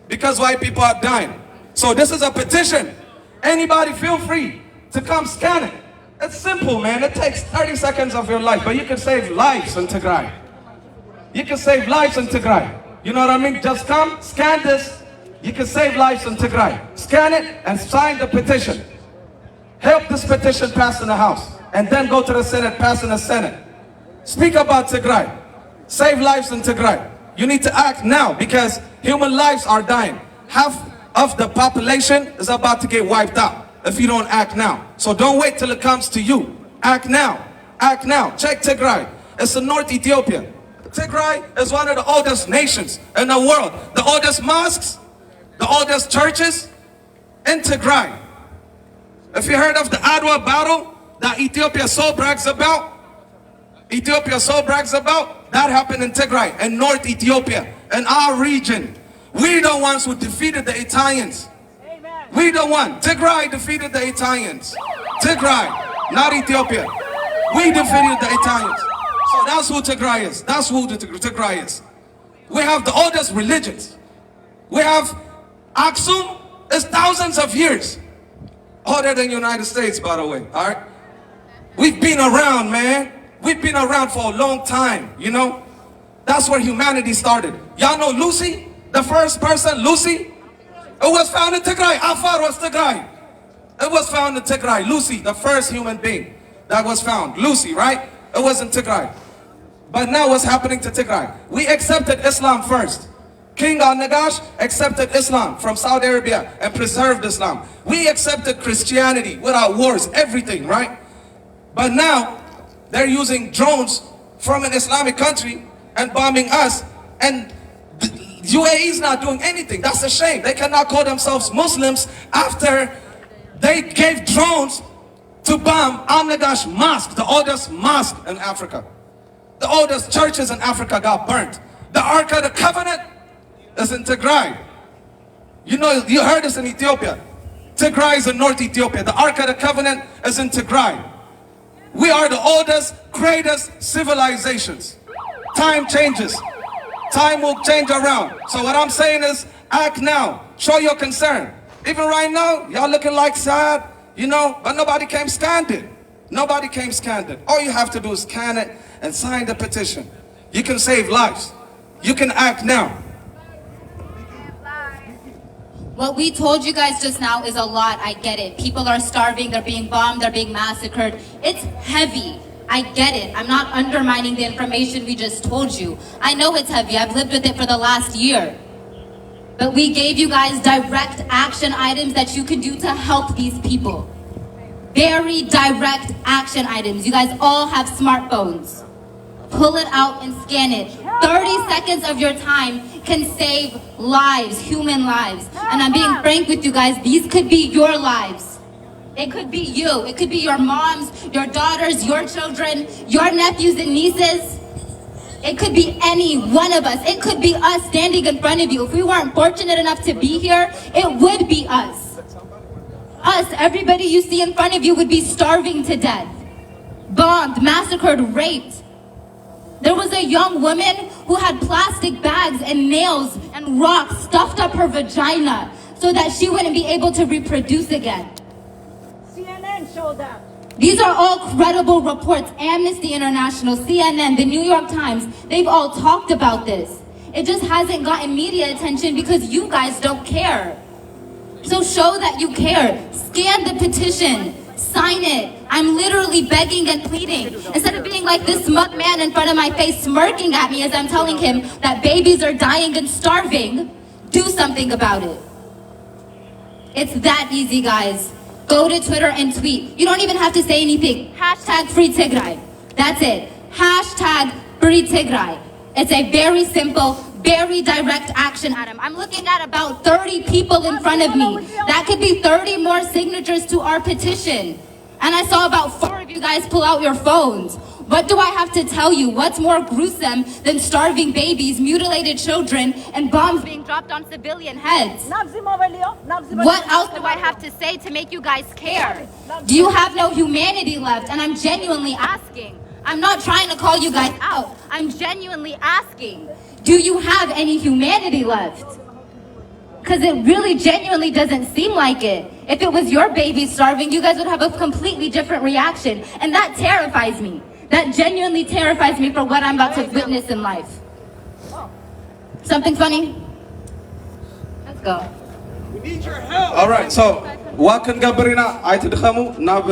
[SPEAKER 1] Because white people are dying. So this is a petition. Anybody feel free to come scan it. It's simple, man. It takes 30 seconds of your life, but you can save lives in Tigray. You can save lives in Tigray. You know what I mean? Just come, scan this. You can save lives in Tigray. Scan it and sign the petition. Help this petition pass in the House. And then go to the Senate, pass in the Senate. Speak about Tigray. Save lives in Tigray. You need to act now because human lives are dying. Half of the population is about to get wiped out if you don't act now. So don't wait till it comes to you. Act now. Act now. Check Tigray. It's in North Ethiopia. Tigray is one of the oldest nations in the world. The oldest mosques the oldest churches in Tigray. If you heard of the Adwa battle that Ethiopia so brags about, that happened in Tigray, in North Ethiopia, in our region. We're the ones who defeated the Italians. We the one. Tigray defeated the Italians. Tigray, not Ethiopia. We defeated the Italians. So that's who Tigray is. That's who the Tigray is. We have the oldest religions. We have Aksum is thousands of years older than the United States, by the way. All right, we've been around, man. We've been around for a long time. You know, that's where humanity started. Y'all know Lucy, the first person, Lucy. It was found in Tigray. Afar was Tigray. It was found in Tigray. Lucy, the first human being that was found. Lucy, right? It was in Tigray. But now what's happening to Tigray? We accepted Islam first. King Al-Nagash accepted Islam from Saudi Arabia and preserved Islam. We accepted Christianity without wars, everything, right? But now they're using drones from an Islamic country and bombing us, and UAE is not doing anything. That's a shame. They cannot call themselves Muslims after they gave drones to bomb Al-Nagash Mosque, the oldest mosque in Africa. The oldest churches in Africa got burnt. The Ark of the Covenant is in Tigray. You know, you heard this in Ethiopia. Tigray is in North Ethiopia. The Ark of the Covenant is in Tigray. We are the oldest, greatest civilizations. Time changes. Time will change around. So what I'm saying is, act now. Show your concern. Even right now, y'all looking like sad, you know, but nobody came scanned. Nobody came scanned. All you have to do is scan it and sign the petition. You can save lives. You can act now.
[SPEAKER 3] What we told you guys just now is a lot. I get it. People are starving. They're being bombed. They're being massacred. It's heavy. I get it. I'm not undermining the information we just told you. I know it's heavy. I've lived with it for the last year. But we gave you guys direct action items that you can do to help these people. Very direct action items. You guys all have smartphones. Pull it out and scan it. 30 seconds of your time can save lives, human lives. And I'm being frank with you guys, these could be your lives. It could be you. It could be your moms, your daughters, your children, your nephews and nieces. It could be any one of us. It could be us standing in front of you. If we weren't fortunate enough to be here, it would be us. Us, everybody you see in front of you would be starving to death. Bombed, massacred, raped. There was a young woman who had plastic bags and nails and rocks stuffed up her vagina so that she wouldn't be able to reproduce again.
[SPEAKER 8] CNN showed that.
[SPEAKER 3] These are all credible reports. Amnesty International, CNN, the New York Times, they've all talked about this. It just hasn't gotten media attention because you guys don't care. So show that you care. Scan the petition. Sign it. I'm literally begging and pleading. Instead of being like this smug man in front of my face smirking at me as I'm telling him that babies are dying and starving, do something about it. It's that easy, guys. Go to Twitter and tweet. You don't even have to say anything. Hashtag free Tigray. That's it. Hashtag free Tigray. It's a very simple, very direct action item. I'm looking at about 30 people in front of me. That could be 30 more signatures to our petition. And I saw about 4 of you guys pull out your phones. What do I have to tell you? What's more gruesome than starving babies, mutilated children, and bombs being dropped on civilian heads? What else do I have to say to make you guys care? Do you have no humanity left? And I'm genuinely asking. I'm not trying to call you guys out. I'm genuinely asking. Do you have any humanity left? Because it really genuinely doesn't seem like it. If it was your baby starving, you guys would have a completely different reaction. And that terrifies me. That genuinely terrifies me for what I'm about to witness in life. Something funny? Let's go.
[SPEAKER 1] We need your help. All right, so wakan gabrina aytdkhamu nab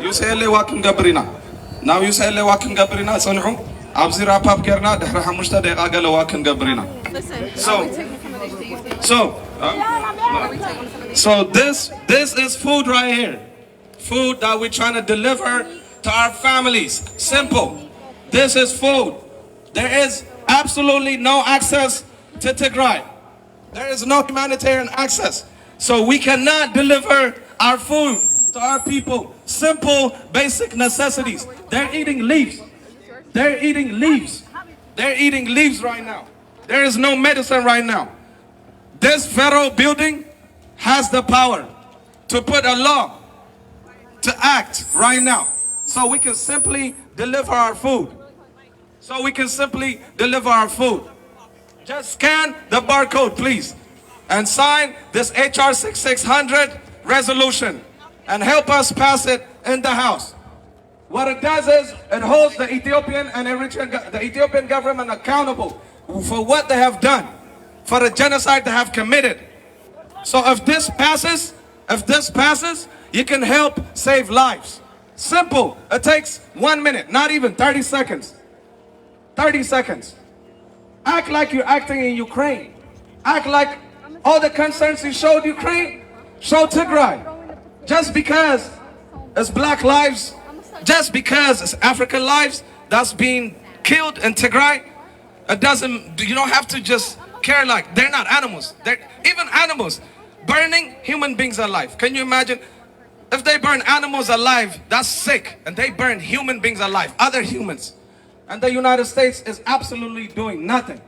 [SPEAKER 1] yusele wakan gabrina. Now yusele wakan gabrina sonhu abzi rapap gerna dahra 5 daqiqa gala wakan gabrina. So this is food right here. Food that we're trying to deliver to our families. Simple. This is food. There is absolutely no access to Tigray. There is no humanitarian access. So we cannot deliver our food to our people. Simple, basic necessities. They're eating leaves. They're eating leaves. They're eating leaves right now. There is no medicine right now. This federal building has the power to put a law to act right now. So we can simply deliver our food. So we can simply deliver our food. Just scan the barcode, please, and sign this HR 6600 resolution and help us pass it in the House. What it does is it holds the Ethiopian and Eritrean, the Ethiopian government accountable for what they have done, for the genocide they have committed. So if this passes, you can help save lives. Simple. It takes 1 minute, not even 30 seconds. 30 seconds. Act like you're acting in Ukraine. Act like all the concerns you showed Ukraine, show Tigray. Just because it's black lives, just because it's African lives that's being killed in Tigray, it doesn't, you don't have to just care like, they're not animals. They're even animals burning human beings alive. Can you imagine? If they burn animals alive, that's sick. And they burn human beings alive, other humans. And the United States is absolutely doing nothing.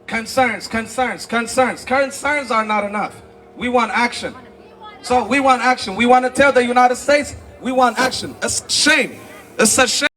[SPEAKER 1] Concerns are not enough. We want action. So we want action. We want to tell the United States we want action. It's a shame. It's a shame.